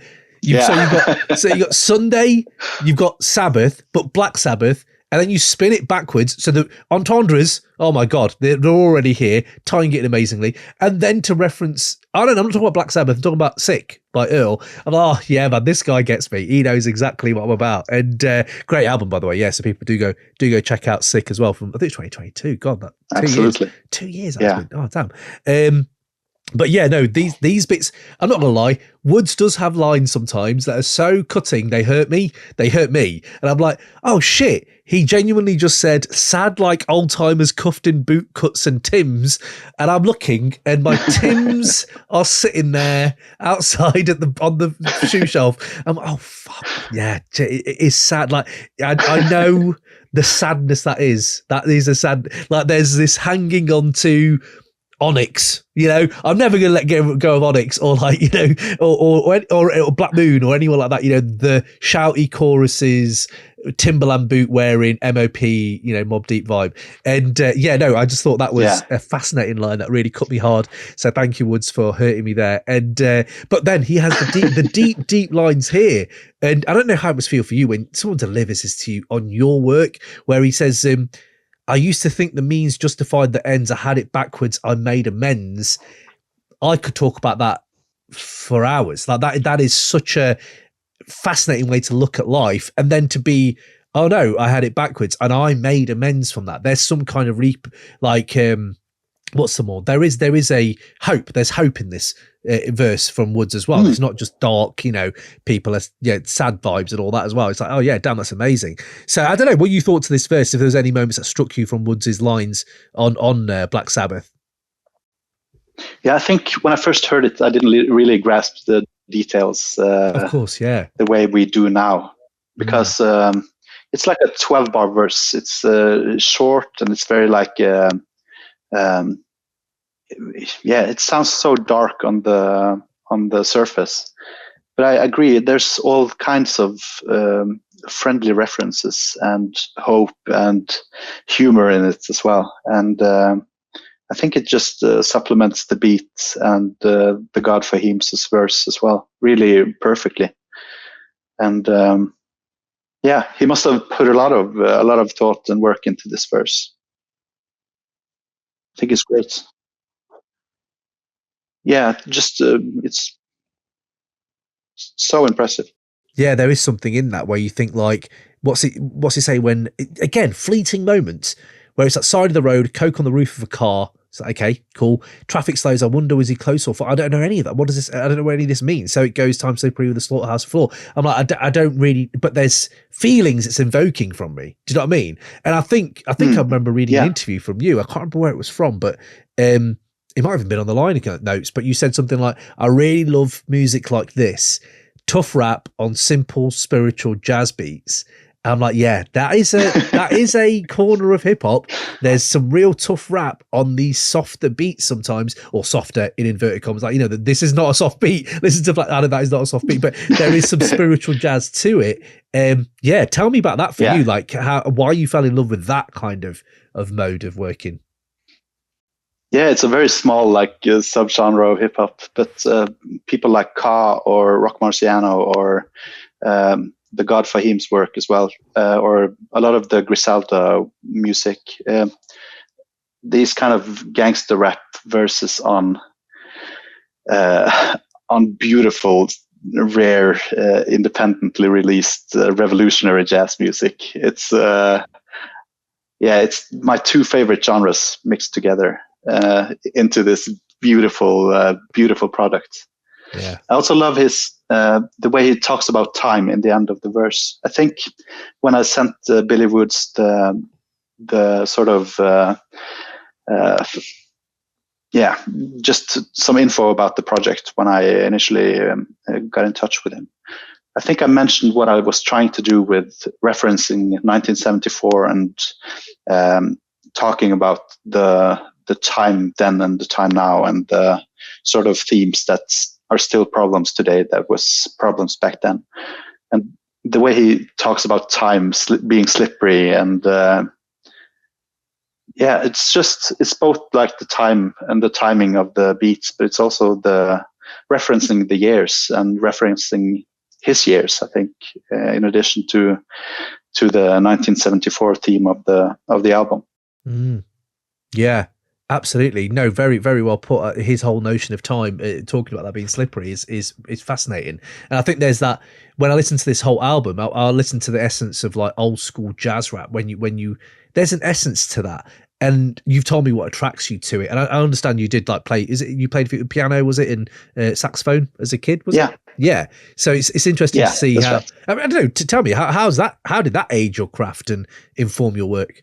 So you got Sunday, you've got Sabbath, but Black Sabbath. And then you spin it backwards. So the entendres, oh my God, they're already here, tying it in amazingly. And then to reference, I'm not talking about Black Sabbath, I'm talking about Sick by Earl. I'm like, oh yeah, man, this guy gets me. He knows exactly what I'm about. And great album, by the way. Yeah, so people do go check out Sick as well from, I think it's 2022. God, that 2 years. Yeah. Oh, damn. But yeah, no, these bits, I'm not gonna lie, Woods does have lines sometimes that are so cutting, they hurt me. And I'm like, oh shit, he genuinely just said, sad like old timers cuffed in boot cuts and Tims. And I'm looking and my Tims are sitting there outside on the shoe shelf. I'm like, oh fuck, yeah, it is sad. Like, I know the sadness that is a sad, like there's this hanging on to Onyx, I'm never going to let go of Onyx or like, or Black Moon or anyone like that, the shouty choruses, Timberland boot wearing, MOP, Mobb Deep vibe. And I just thought that was a fascinating line that really cut me hard. So thank you, Woods, for hurting me there. And, but then he has the deep lines here. And I don't know how it must feel for you when someone delivers this to you on your work, where he says, I used to think the means justified the ends. I had it backwards. I made amends. I could talk about that for hours. Like that is such a fascinating way to look at life. And then to be, oh no, I had it backwards and I made amends from that. There's some kind of what's some more? There is a hope. There's hope in this verse from Woods as well. It's not just dark, people are sad vibes and all that as well. It's like, oh yeah, damn, that's amazing. So I don't know what you thought to this verse, if there was any moments that struck you from Woods's lines on Black Sabbath. Yeah, I think when I first heard it, I didn't really grasp the details. Of course, yeah. The way we do now, because it's like a 12-bar verse. It's short and it's very like. It sounds so dark on the surface, but I agree. There's all kinds of friendly references and hope and humor in it as well. And I think it just supplements the beat and the God Fahim's verse as well, really perfectly. And he must have put a lot of thought and work into this verse. I think it's great. Yeah, just it's so impressive. Yeah, there is something in that where you think like, what's he say when, again, fleeting moments where it's that side of the road, coke on the roof of a car. It's like, okay, cool. Traffic slows. I wonder, was he close or far? I don't know any of that. What does this? I don't know what any of this means. So it goes time slippery with the slaughterhouse floor. I'm like, I don't really, but there's feelings it's invoking from me. Do you know what I mean? And I think I remember reading an interview from you. I can't remember where it was from, but it might have even been on the line notes, but you said something like, I really love music like this, tough rap on simple spiritual jazz beats. And I'm like, yeah, that is a corner of hip hop. There's some real tough rap on these softer beats sometimes, or softer in inverted commas. Like, this is not a soft beat. Listen to Black Sabbath, that is not a soft beat, but there is some spiritual jazz to it. Tell me about that for you. Like why you fell in love with that kind of mode of working. Yeah, it's a very small subgenre of hip hop, but people like Ka or Rock Marciano or the God Fahim's work as well, or a lot of the Griselda music, these kind of gangster rap verses on on beautiful, rare, independently released revolutionary jazz music. It's it's my two favorite genres mixed together into this beautiful product. Yeah. I also love his the way he talks about time in the end of the verse. I think when I sent Billy Woods the sort of just some info about the project when I initially got in touch with him. I think I mentioned what I was trying to do with referencing 1974 and talking about the time then and the time now, and the sort of themes that are still problems today that was problems back then. And the way he talks about time being slippery, and it's both like the time and the timing of the beats, but it's also the referencing the years and referencing his years, I think, in addition to the 1974 theme of the album. Yeah, absolutely. No, very, very well put. His whole notion of time, talking about that being slippery, is fascinating. And I think there's that. When I listen to this whole album, I'll listen to the essence of like old school jazz rap. When you there's an essence to that. And you've told me what attracts you to it, and I understand you did like play. Is it you played piano? Was it in saxophone as a kid? Was it? Yeah. So it's interesting to see how. Right. I don't know. Tell me how did that aid your craft and inform your work?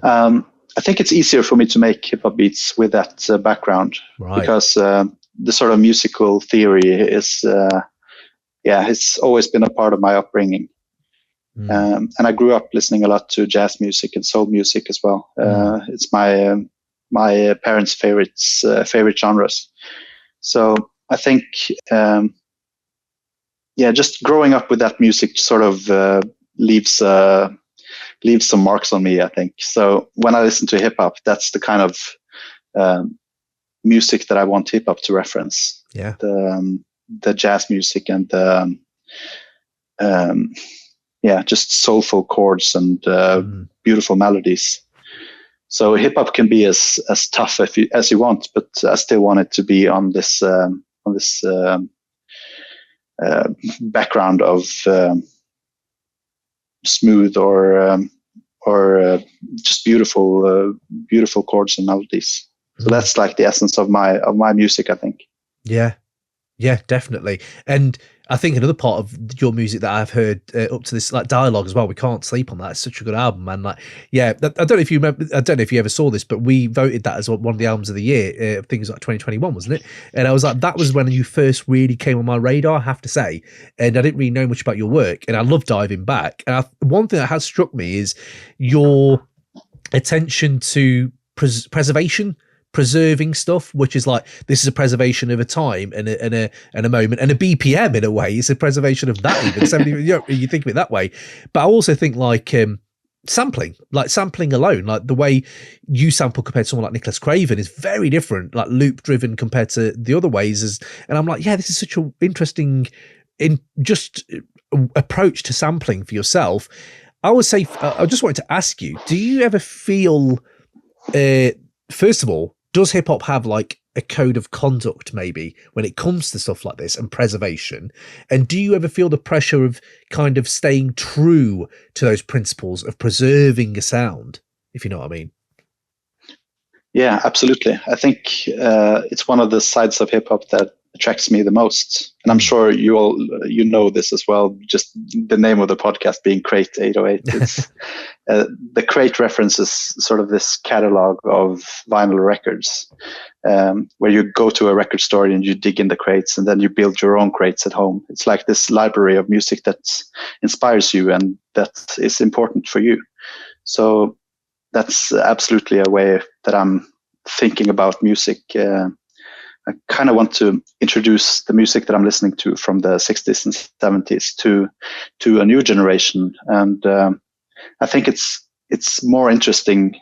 I think it's easier for me to make hip hop beats with that background, right? Because the sort of musical theory is, it's always been a part of my upbringing. And I grew up listening a lot to jazz music and soul music as well. It's my parents' favorite genres. So I think, just growing up with that music sort of leaves some marks on me, I think. So when I listen to hip hop, that's the kind of music that I want hip hop to reference. Yeah, the jazz music and just soulful chords and beautiful melodies. So hip hop can be as tough as you want, but I still want it to be on this background of smooth or just beautiful chords and melodies. So that's like the essence of my music, I think. Yeah, definitely. And I think another part of your music that I've heard up to this, like Dialogue as well, we can't sleep on that. It's such a good album, man. Like, I don't know if you remember, I don't know if you ever saw this, but we voted that as one of the albums of the year. I think it was like 2021, wasn't it? And I was like, that was when you first really came on my radar, I have to say. And I didn't really know much about your work, and I love diving back. And one thing that has struck me is your attention to preserving stuff, which is like, this is a preservation of a time and a moment and a BPM in a way. It's a preservation of that even. 70, you think of it that way. But I also think like sampling alone, like the way you sample compared to someone like Nicholas Craven is very different, like loop driven compared to the other ways. And I'm like, this is such an interesting approach to sampling for yourself. I would say, I just wanted to ask you, do you ever feel, first of all, does hip hop have like a code of conduct maybe when it comes to stuff like this and preservation? And do you ever feel the pressure of kind of staying true to those principles of preserving a sound, if you know what I mean? Yeah, absolutely. I think it's one of the sides of hip hop that attracts me the most. And I'm sure you know this as well, just the name of the podcast being Crate 808. It's, the Crate references sort of this catalog of vinyl records, where you go to a record store and you dig in the crates and then you build your own crates at home. It's like this library of music that inspires you and that is important for you. So that's absolutely a way that I'm thinking about music. I kind of want to introduce the music that I'm listening to from the 60s and 70s to a new generation. And I think it's more interesting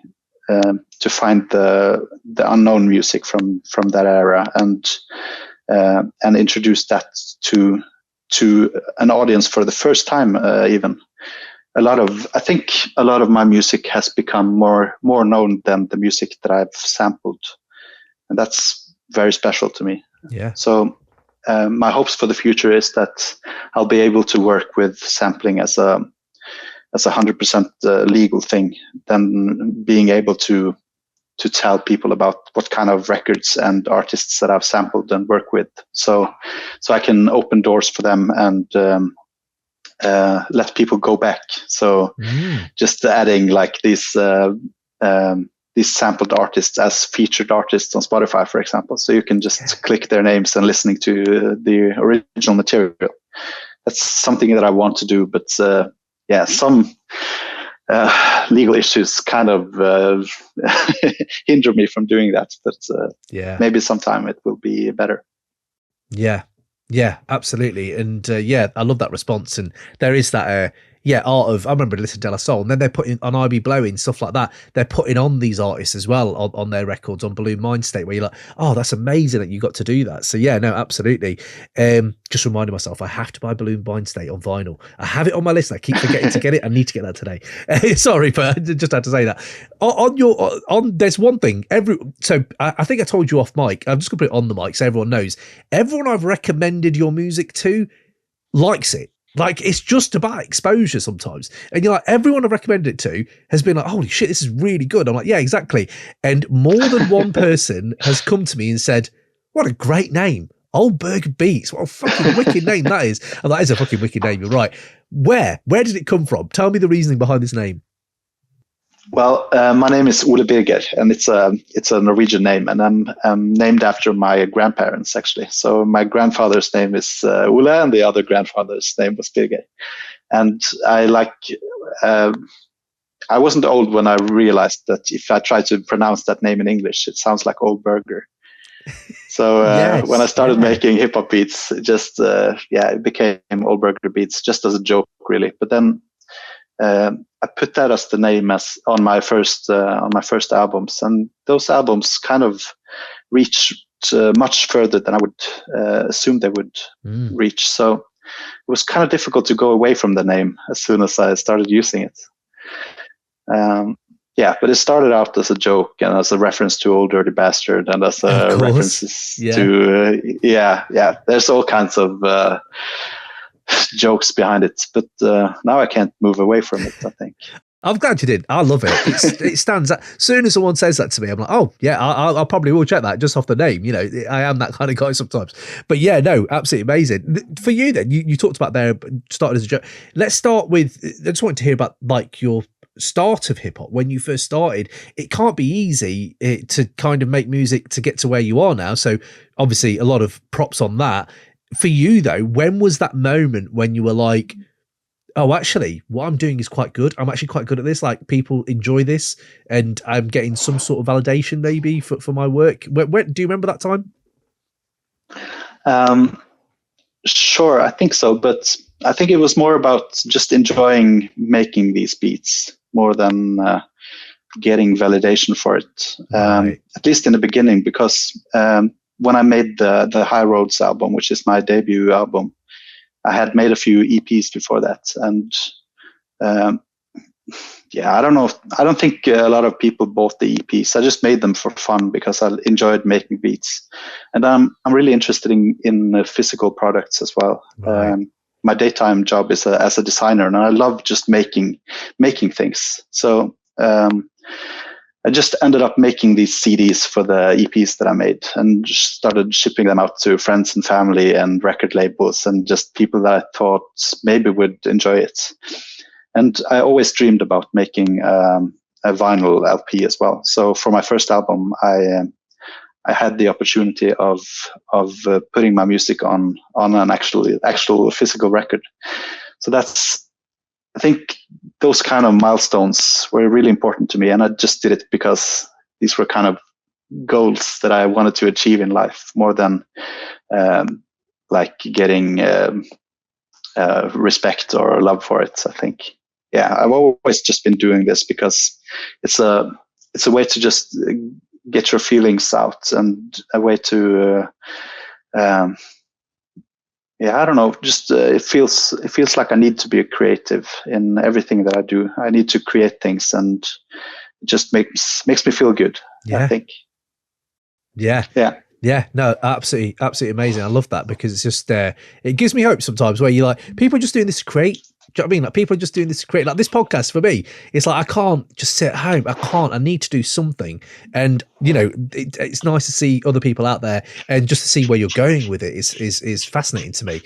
to find the unknown music from that era and introduce that to an audience for the first time. Even I think a lot of my music has become more known than the music that I've sampled, and that's very special to me. Yeah. So my hopes for the future is that I'll be able to work with sampling as a 100% legal thing, than being able to tell people about what kind of records and artists that I've sampled and work with. So I can open doors for them and let people go back. So just adding like these sampled artists as featured artists on Spotify, for example. So you can just click their names and listening to the original material. That's something that I want to do, but some legal issues kind of hinder me from doing that. But maybe sometime it will be better. Yeah, absolutely. And I love that response. And there is that art of, I remember listening to Dilla Soul, and then they're putting on IB Blowing, stuff like that. They're putting on these artists as well on their records, on Balloon Mind State, where you're like, oh, that's amazing that you got to do that. So yeah, no, absolutely. Just reminding myself, I have to buy Balloon Mind State on vinyl. I have it on my list. I keep forgetting to get it. I need to get that today. Sorry, but I just had to say that. There's one thing. I think I told you off mic. I'm just gonna put it on the mic so everyone knows. Everyone I've recommended your music to likes it. Like, it's just about exposure sometimes. And you're like, everyone I've recommended it to has been like, holy shit, this is really good. I'm like, yeah, exactly. And more than one person has come to me and said, what a great name. Old Burger Beats. What a fucking wicked name that is. And that is a fucking wicked name, you're right. Where did it come from? Tell me the reasoning behind this name. Well, my name is Ole Birger, and it's a Norwegian name, and I'm named after my grandparents, actually. So my grandfather's name is Ole, and the other grandfather's name was Birger. And I wasn't old when I realized that if I tried to pronounce that name in English, it sounds like Old Burger. So when I started making hip hop beats, it became Old Burger Beats, just as a joke, really. But then I put that as the name on my first albums, and those albums kind of reached much further than I would assume they would reach. So it was kind of difficult to go away from the name as soon as I started using it. But it started out as a joke and as a reference to Old Dirty Bastard, and as a references to there's all kinds of jokes behind it, but now I can't move away from it, I think. I'm glad you did. I love it. It stands out. As soon as someone says that to me, I'm like, oh yeah, I probably will check that just off the name. You know, I am that kind of guy sometimes. But yeah, no, absolutely amazing. For you then, you talked about there, started as a joke. Let's start with, I just wanted to hear about like your start of hip hop when you first started. It can't be easy to kind of make music to get to where you are now. So obviously a lot of props on that. For you though, when was that moment when you were like, oh, actually, what I'm doing is quite good. I'm actually quite good at this. Like, people enjoy this, and I'm getting some sort of validation maybe for my work. Where do you remember that time? Sure, I think so. But I think it was more about just enjoying making these beats more than getting validation for it. Right. At least in the beginning, because when I made the High Roads album, which is my debut album, I had made a few EPs before that, and I don't know. I don't think a lot of people bought the EPs. I just made them for fun because I enjoyed making beats, and I'm really interested in physical products as well. Right. My daytime job is as a designer, and I love just making things. So I just ended up making these CDs for the EPs that I made, and just started shipping them out to friends and family and record labels and just people that I thought maybe would enjoy it. And I always dreamed about making a vinyl LP as well. So for my first album, I had the opportunity of putting my music on an actual physical record. So I think those kind of milestones were really important to me, and I just did it because these were kind of goals that I wanted to achieve in life more than like getting respect or love for it. I think, I've always just been doing this because it's a way to just get your feelings out, and a way to I don't know. Just it feels like I need to be a creative in everything that I do. I need to create things, and it just makes me feel good. Yeah. I think. Yeah. Yeah. Yeah, no, absolutely, absolutely amazing. I love that because it's just it gives me hope sometimes where you're like, people are just doing this to create. Do you know what I mean? Like people are just doing this to create. Like this podcast for me, it's like I can't just sit at home. I can't. I need to do something. And it's nice to see other people out there and just to see where you're going with it is fascinating to me.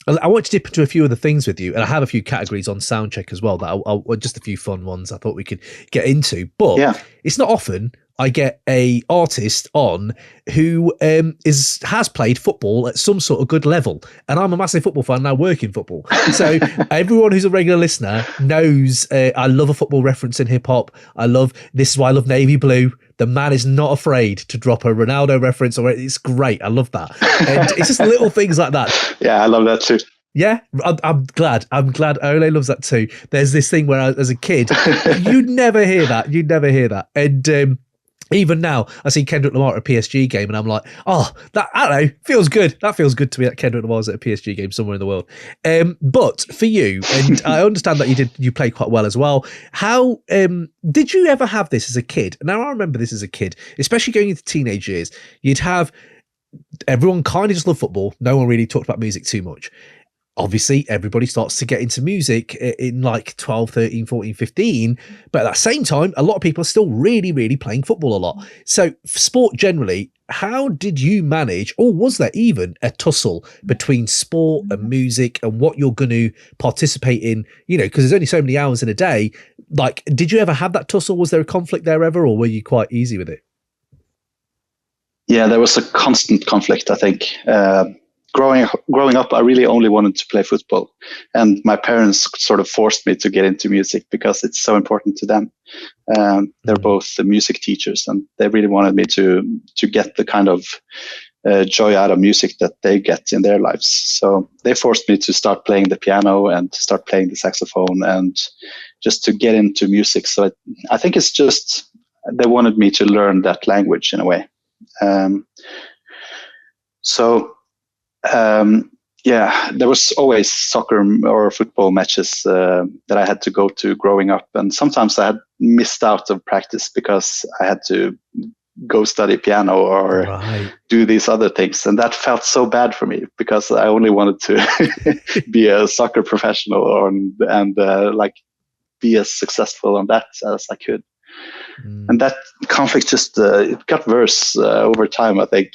I want to dip into a few other things with you, and I have a few categories on Soundcheck as well that I'll just a few fun ones I thought we could get into. But it's not often I get a artist on who has played football at some sort of good level, and I'm a massive football fan. And I work in football, so everyone who's a regular listener knows I love a football reference in hip hop. This is why I love Navy Blue. The man is not afraid to drop a Ronaldo reference, or it's great. I love that, and it's just little things like that. Yeah, I love that too. Yeah, I'm glad. Ole loves that too. There's this thing where as a kid, you'd never hear that, and even now, I see Kendrick Lamar at a PSG game, and I'm like, oh, that I don't know, feels good. That feels good to me that Kendrick Lamar's at a PSG game somewhere in the world. But for you, and I understand that you played quite well as well. How did you ever have this as a kid? Now I remember this as a kid, especially going into teenage years. You'd have everyone kind of just loved football. No one really talked about music too much. Obviously, everybody starts to get into music in like 12, 13, 14, 15. But at that same time, a lot of people are still really, really playing football a lot. So sport generally, how did you manage, or was there even a tussle between sport and music and what you're going to participate in? Because there's only so many hours in a day. Like, did you ever have that tussle? Was there a conflict there ever, or were you quite easy with it? Yeah, there was a constant conflict, I think. Growing up, I really only wanted to play football, and my parents sort of forced me to get into music because it's so important to them. They're both the music teachers, and they really wanted me to get the kind of joy out of music that they get in their lives. So they forced me to start playing the piano and to start playing the saxophone and just to get into music. So I think it's just they wanted me to learn that language in a way. There was always soccer or football matches that I had to go to growing up. And sometimes I had missed out of practice because I had to go study piano or do these other things. And that felt so bad for me because I only wanted to be a soccer professional and be as successful on that as I could. And that conflict just it got worse over time, I think.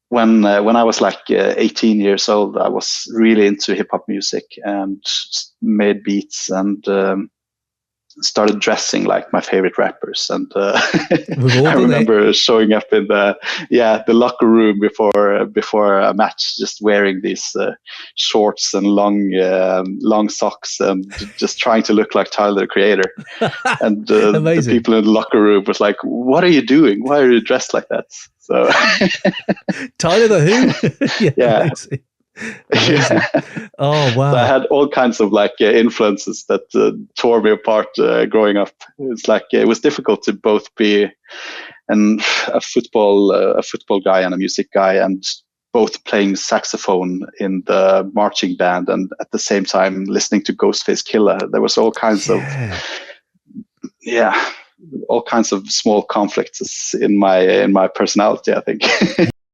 When I was like 18 years old, I was really into hip hop music and made beats and started dressing like my favorite rappers. And I remember showing up in the locker room before a match, just wearing these shorts and long socks and just trying to look like Tyler, the Creator. And the people in the locker room was like, "What are you doing? Why are you dressed like that?" So Tyler the Who? Yeah. Yeah. Oh wow! So I had all kinds of influences that tore me apart growing up. It's like it was difficult to both be a football guy and a music guy, and both playing saxophone in the marching band and at the same time listening to Ghostface Killah. There was all kinds of all kinds of small conflicts in my personality, I think.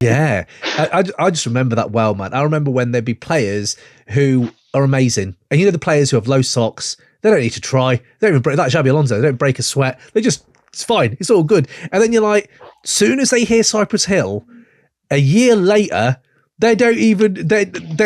Yeah, I just remember that well, man. I remember when there'd be players who are amazing, and the players who have low socks, they don't need to try. They don't even break that Xabi Alonso. They don't break a sweat. It's fine. It's all good. And then you're like, soon as they hear Cypress Hill, a year later, they're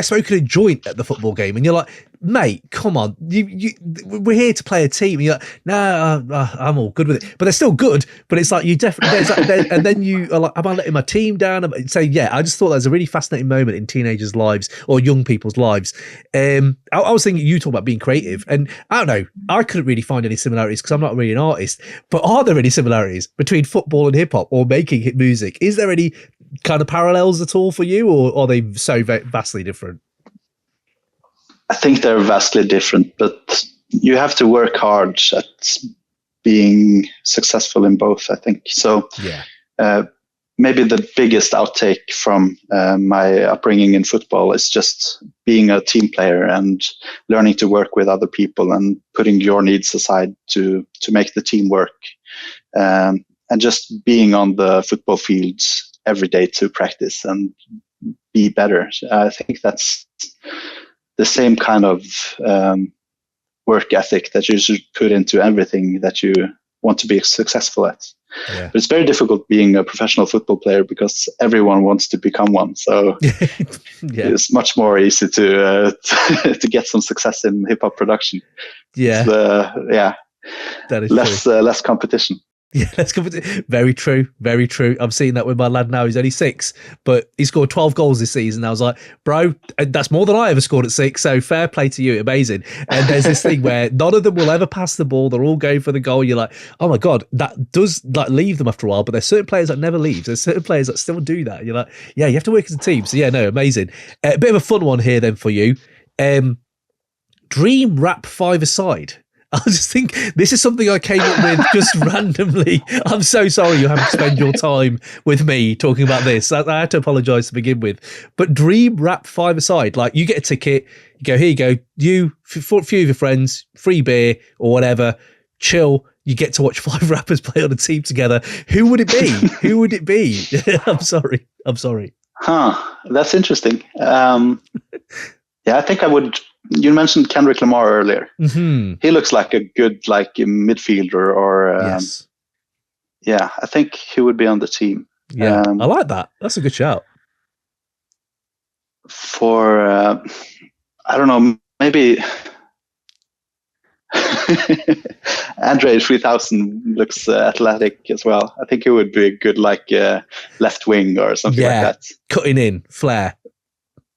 smoking a joint at the football game, and you're like, mate, come on, we're here to play a team. And you're like, no, I'm all good with it, but they're still good. But it's like you definitely, and then you are like, am I letting my team down? So yeah, I just thought that was a really fascinating moment in teenagers' lives or young people's lives. I was thinking you talk about being creative, and I don't know, I couldn't really find any similarities because I'm not really an artist. But are there any similarities between football and hip hop or making hit music? Is there any kind of parallels at all for you, or are they so vastly different? I think they're vastly different, but you have to work hard at being successful in both, I think. So maybe the biggest outtake from my upbringing in football is just being a team player and learning to work with other people and putting your needs aside to make the team work. and just being on the football fields every day to practice and be better. I think that's the same kind of work ethic that you should put into everything that you want to be successful at. Yeah. But it's very difficult being a professional football player because everyone wants to become one. So it's much more easy to to get some success in hip hop production. Yeah, that is less competition. Yeah, let's go. Very true. Very true. I'm seeing that with my lad now. He's only 6, but he scored 12 goals this season. I was like, bro, that's more than I ever scored at 6. So fair play to you. Amazing. And there's this thing where none of them will ever pass the ball. They're all going for the goal. You're like, oh my God, that does like leave them after a while. But there's certain players that never leave. There's certain players that still do that. You're like, yeah, you have to work as a team. So yeah, no, amazing. A bit of a fun one here then for you. Dream rap 5-a-side. I just think this is something I came up with just randomly. I'm so sorry you have to spend your time with me talking about this. I had to apologise to begin with. But dream rap 5-a-side. Like you get a ticket, you go, here you go, you, a few of your friends, free beer or whatever, chill. You get to watch 5 rappers play on a team together. Who would it be? Who would it be? I'm sorry. Huh, that's interesting. Yeah, I think I would... You mentioned Kendrick Lamar earlier. Mm-hmm. He looks like a good midfielder or yes. Yeah, I think he would be on the team. Yeah, I like that. That's a good shout. For I don't know, maybe Andre 3000 looks athletic as well. I think he would be a good left wing or something like that. Cutting in, flair.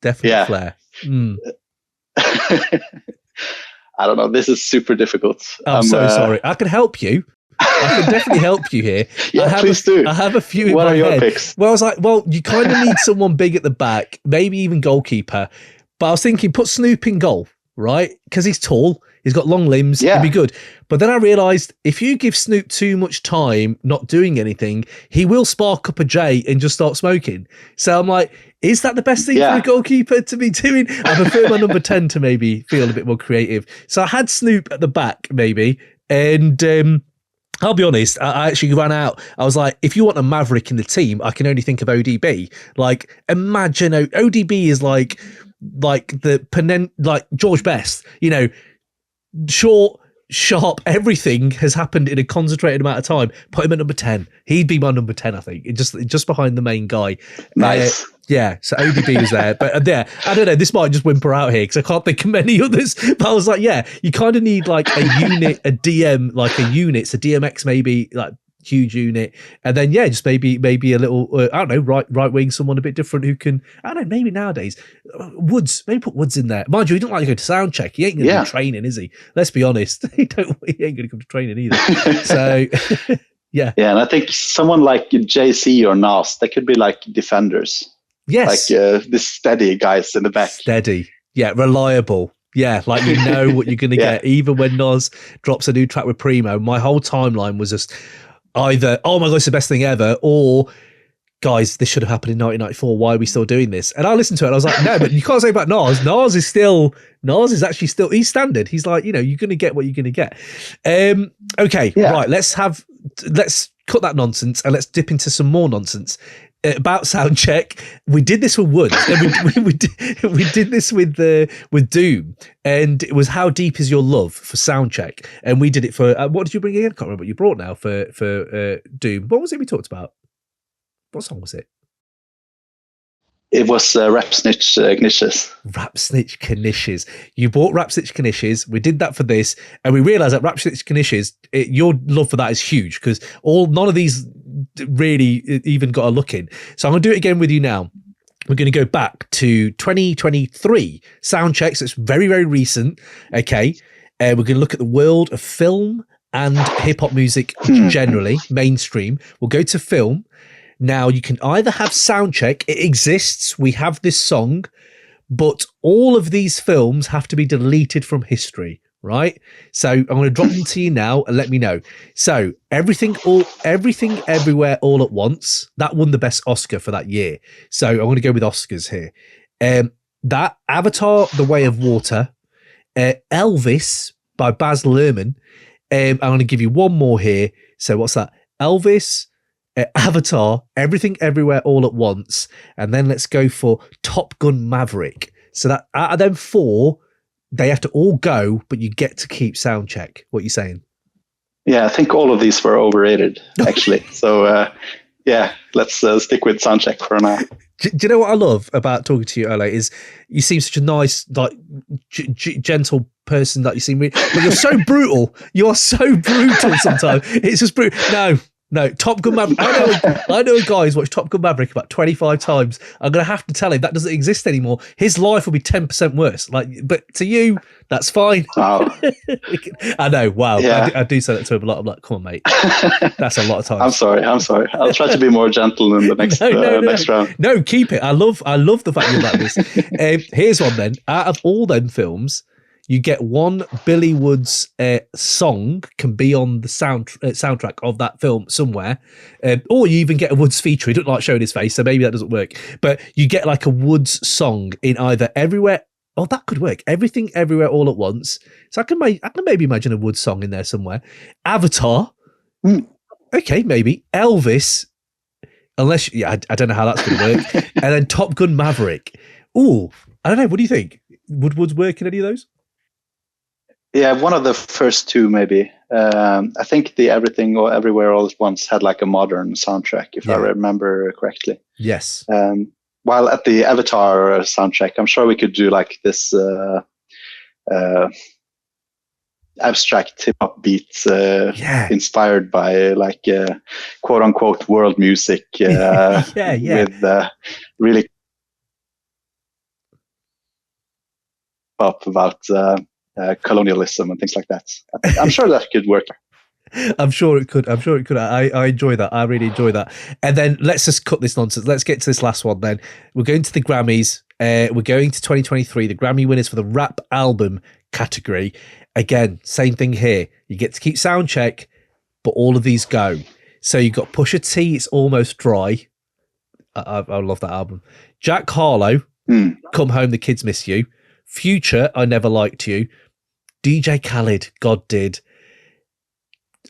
Definitely flair. Mm. I don't know. This is super difficult. I'm so sorry. I can help you. I can definitely help you here. Please do. I have a few in what my are your head. picks? Well, I was like, you kind of need someone big at the back, maybe even goalkeeper. But I was thinking, put Snoop in goal, right? Because he's tall. He's got long limbs. Yeah. He'd be good. But then I realised if you give Snoop too much time not doing anything, he will spark up a J and just start smoking. So I'm like, is that the best thing for a goalkeeper to be doing? I prefer my number 10 to maybe feel a bit more creative. So I had Snoop at the back maybe. And I'll be honest, I actually ran out. I was like, if you want a maverick in the team, I can only think of ODB. Like, imagine ODB is like George Best, short, sharp, everything has happened in a concentrated amount of time. Put him at number 10. He'd be my number 10, I think. Just behind the main guy. Nice. So ODB was there. But I don't know, this might just whimper out here because I can't think of many others. But I was like, you kind of need like a unit, a DM, like a unit. So DMX maybe, like huge unit. And then, just maybe a little, I don't know, right wing, someone a bit different who can, I don't know, maybe nowadays, Woods, maybe put Woods in there. Mind you, he don't like to go to Soundcheck. He ain't going to be training, is he? Let's be honest. He ain't going to come to training either. So... Yeah, and I think someone like JC or Nas, they could be like defenders. Yes. Like the steady guys in the back. Steady. Yeah, reliable. Yeah, like you know what you're going to get. Even when Nas drops a new track with Primo, my whole timeline was just either, oh my God, it's the best thing ever, or guys, this should have happened in 1994. Why are we still doing this? And I listened to it and I was like, no, but you can't say about Nas. Nas is actually still, he's standard. He's like, you're going to get what you're going to get. Okay, right, let's cut that nonsense and let's dip into some more nonsense. About Soundcheck, we did this with Woods, and we did this with Doom, and it was how deep is your love for Soundcheck, and we did it for what did you bring again? I can't remember what you brought now for Doom. What was it we talked about? What song was it? It was Rap Snitch Knishes. Rap Snitch Knishes. You bought Rap Snitch Knishes. We did that for this, and we realised that Rap Snitch Knishes, your love for that is huge because none of these really even got a look in. So I'm going to do it again with you now. We're going to go back to 2023 Soundchecks. So it's very, very recent. Okay. We're going to look at the world of film and hip hop music generally, mainstream. We'll go to film. Now, you can either have Soundcheck, it exists, we have this song, but all of these films have to be deleted from history, right? So I'm going to drop them to you now and let me know. So Everything Everywhere All at Once, that won the best Oscar for that year. So I'm going to go with Oscars here. That Avatar, The Way of Water, Elvis by Baz Luhrmann. I'm going to give you one more here. So what's that? Elvis, Avatar, Everything Everywhere All at Once, and then let's go for Top Gun Maverick. So that out of them 4, they have to all go, but you get to keep Soundcheck. What are you saying? Yeah, I think all of these were overrated, actually. So, yeah, let's stick with Soundcheck for now. Do you know what I love about talking to you, Ole? Is you seem such a nice, like, gentle person that you seem, but you're so brutal. You are so brutal sometimes. It's just brutal. No, Top Gun Maverick. I know a guy who's watched Top Gun Maverick about 25 times. I'm going to have to tell him that doesn't exist anymore. His life will be 10% worse. But to you, that's fine. Wow. I know. Wow. Yeah. I do say that to him a lot. I'm like, come on, mate. That's a lot of times. I'm sorry. I'll try to be more gentle in the next next round. No, keep it. I love the fact you're like this. Here's one then. Out of all them films, you get one Billy Woods song can be on the soundtrack of that film somewhere, or you even get a Woods feature. He doesn't like showing his face, so maybe that doesn't work. But you get like a Woods song in either Everywhere. Oh, that could work. Everything, Everywhere, All at Once. So I can maybe imagine a Woods song in there somewhere. Avatar. Okay, maybe Elvis. Unless, I don't know how that's going to work. And then Top Gun Maverick. Ooh, I don't know. What do you think? Would Woods work in any of those? Yeah, one of the first 2 maybe. I think the Everything or Everywhere All at Once had like a modern soundtrack, if I remember correctly. Yes. While at the Avatar soundtrack, I'm sure we could do like this abstract hip hop beats inspired by like quote unquote world music with really up about colonialism and things like that. I'm sure that could work. I'm sure it could. I enjoy that. I really enjoy that. And then let's just cut this nonsense. Let's get to this last one then. We're going to the Grammys. We're going to 2023. The Grammy winners for the rap album category. Again, same thing here. You get to keep Soundcheck, but all of these go. So you've got Pusha T, It's Almost Dry. I love that album. Jack Harlow, Come Home, The Kids Miss You. Future, I Never Liked You. DJ Khaled, God Did.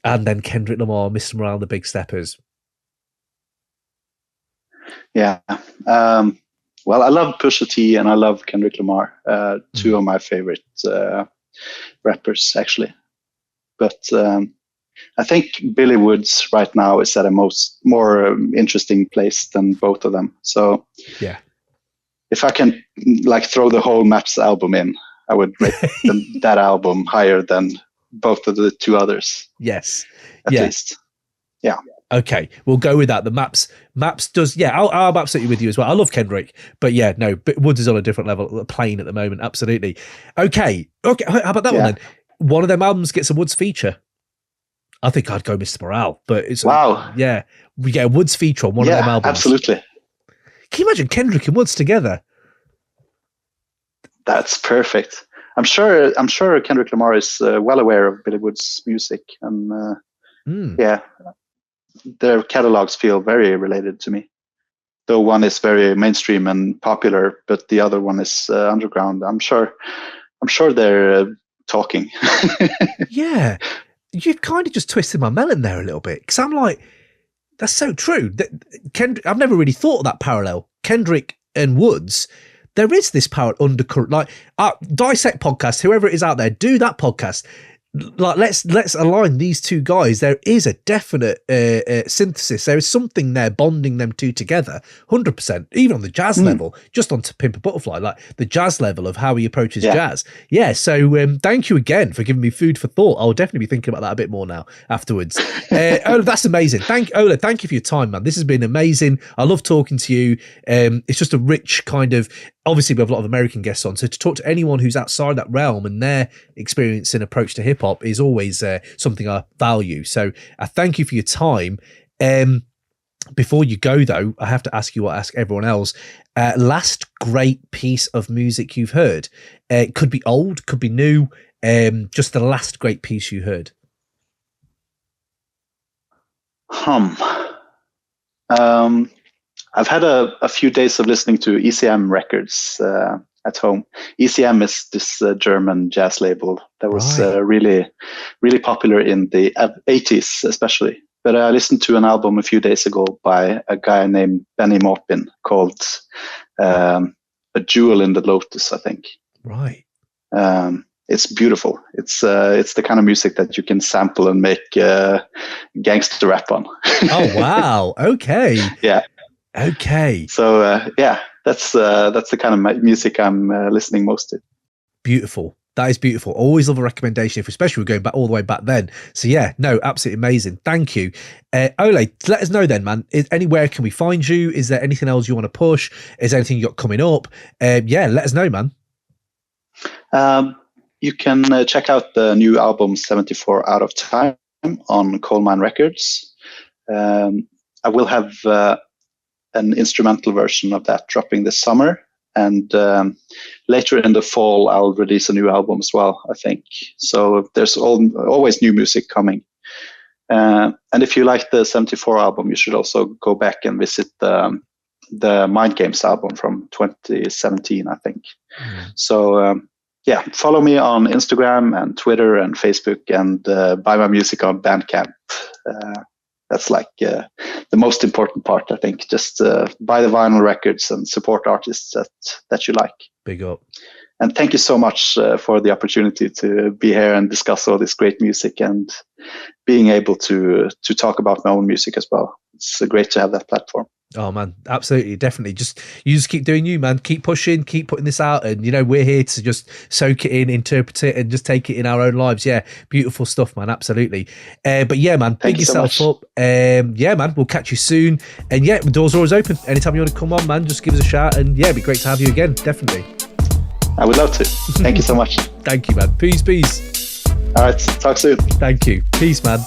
And then Kendrick Lamar, Mr. Morale, The Big Steppers. Yeah. Well, I love Pusha T and I love Kendrick Lamar. 2 of my favorite rappers, actually. But I think Billy Woods right now is at a more interesting place than both of them. So yeah, if I can like throw the whole Maps album in, I would rate that album higher than both of the 2 others. Yes. At least. Yeah. Okay, we'll go with that. The Maps does, I'm absolutely with you as well. I love Kendrick, but Woods is on a different level, plane at the moment. Absolutely. Okay. How about that one then? One of them albums gets a Woods feature. I think I'd go Mr. Morale, but it's wow. We get a Woods feature on one of them albums. Absolutely. Can you imagine Kendrick and Woods together? That's perfect. I'm sure Kendrick Lamar is well aware of Billy Woods' music, and their catalogs feel very related to me. Though one is very mainstream and popular, but the other one is underground. I'm sure they're talking. Yeah, you've kind of just twisted my melon there a little bit, because I'm like, that's so true. I've never really thought of that parallel. Kendrick and Woods. There is this power undercurrent. Like, Dissect podcast, whoever it is out there, do that podcast. Like, let's align these 2 guys. There is a definite synthesis. There is something there bonding them 2 together, 100%. Even on the jazz level, just on To Pimp a Butterfly, like the jazz level of how he approaches jazz. Yeah. So thank you again for giving me food for thought. I'll definitely be thinking about that a bit more now afterwards. Ola, that's amazing. Thank you for your time, man. This has been amazing. I love talking to you. It's just a rich kind of. Obviously, we have a lot of American guests on, so to talk to anyone who's outside that realm and their experience and approach to hip hop is always something I value. So I thank you for your time. Before you go, though, I have to ask you what I ask everyone else. Last great piece of music you've heard. It could be old, could be new. Just the last great piece you heard. I've had a few days of listening to ECM records at home. ECM is this German jazz label that was really, really popular in the 80s, especially. But I listened to an album a few days ago by a guy named Benny Maupin called A Jewel in the Lotus, I think. Right. It's beautiful. It's the kind of music that you can sample and make gangster rap on. Oh, wow. Okay. Yeah. Okay. So that's the kind of music I'm listening most to. Beautiful. That is beautiful. Always love a recommendation, especially we're going back all the way back then. So yeah, no, absolutely amazing. Thank you. Ole, let us know then, man. Anywhere can we find you? Is there anything else you want to push? Is there anything you got coming up? Yeah, let us know, man. You can check out the new album 74 Out of Time on Coal Mine Records. I will have an instrumental version of that dropping this summer. And later in the fall, I'll release a new album as well, I think. So there's always new music coming. And if you like the 74 album, you should also go back and visit the Mind Games album from 2017, I think. So follow me on Instagram and Twitter and Facebook, and buy my music on Bandcamp. That's like the most important part, I think. Just buy the vinyl records and support artists that you like. Big up. And thank you so much for the opportunity to be here and discuss all this great music, and being able to talk about my own music as well. It's great to have that platform. Oh man, absolutely, definitely. You just keep doing you, man. Keep pushing, keep putting this out, and we're here to just soak it in, interpret it, and just take it in our own lives. Yeah, beautiful stuff, man. Absolutely. But yeah, man, big yourself up. Yeah, man, we'll catch you soon. And yeah, the door's always open. Anytime you want to come on, man, just give us a shout. And yeah, it'd be great to have you again. Definitely. I would love to. Thank you so much. Thank you, man. Peace. All right, talk soon. Thank you. Peace, man.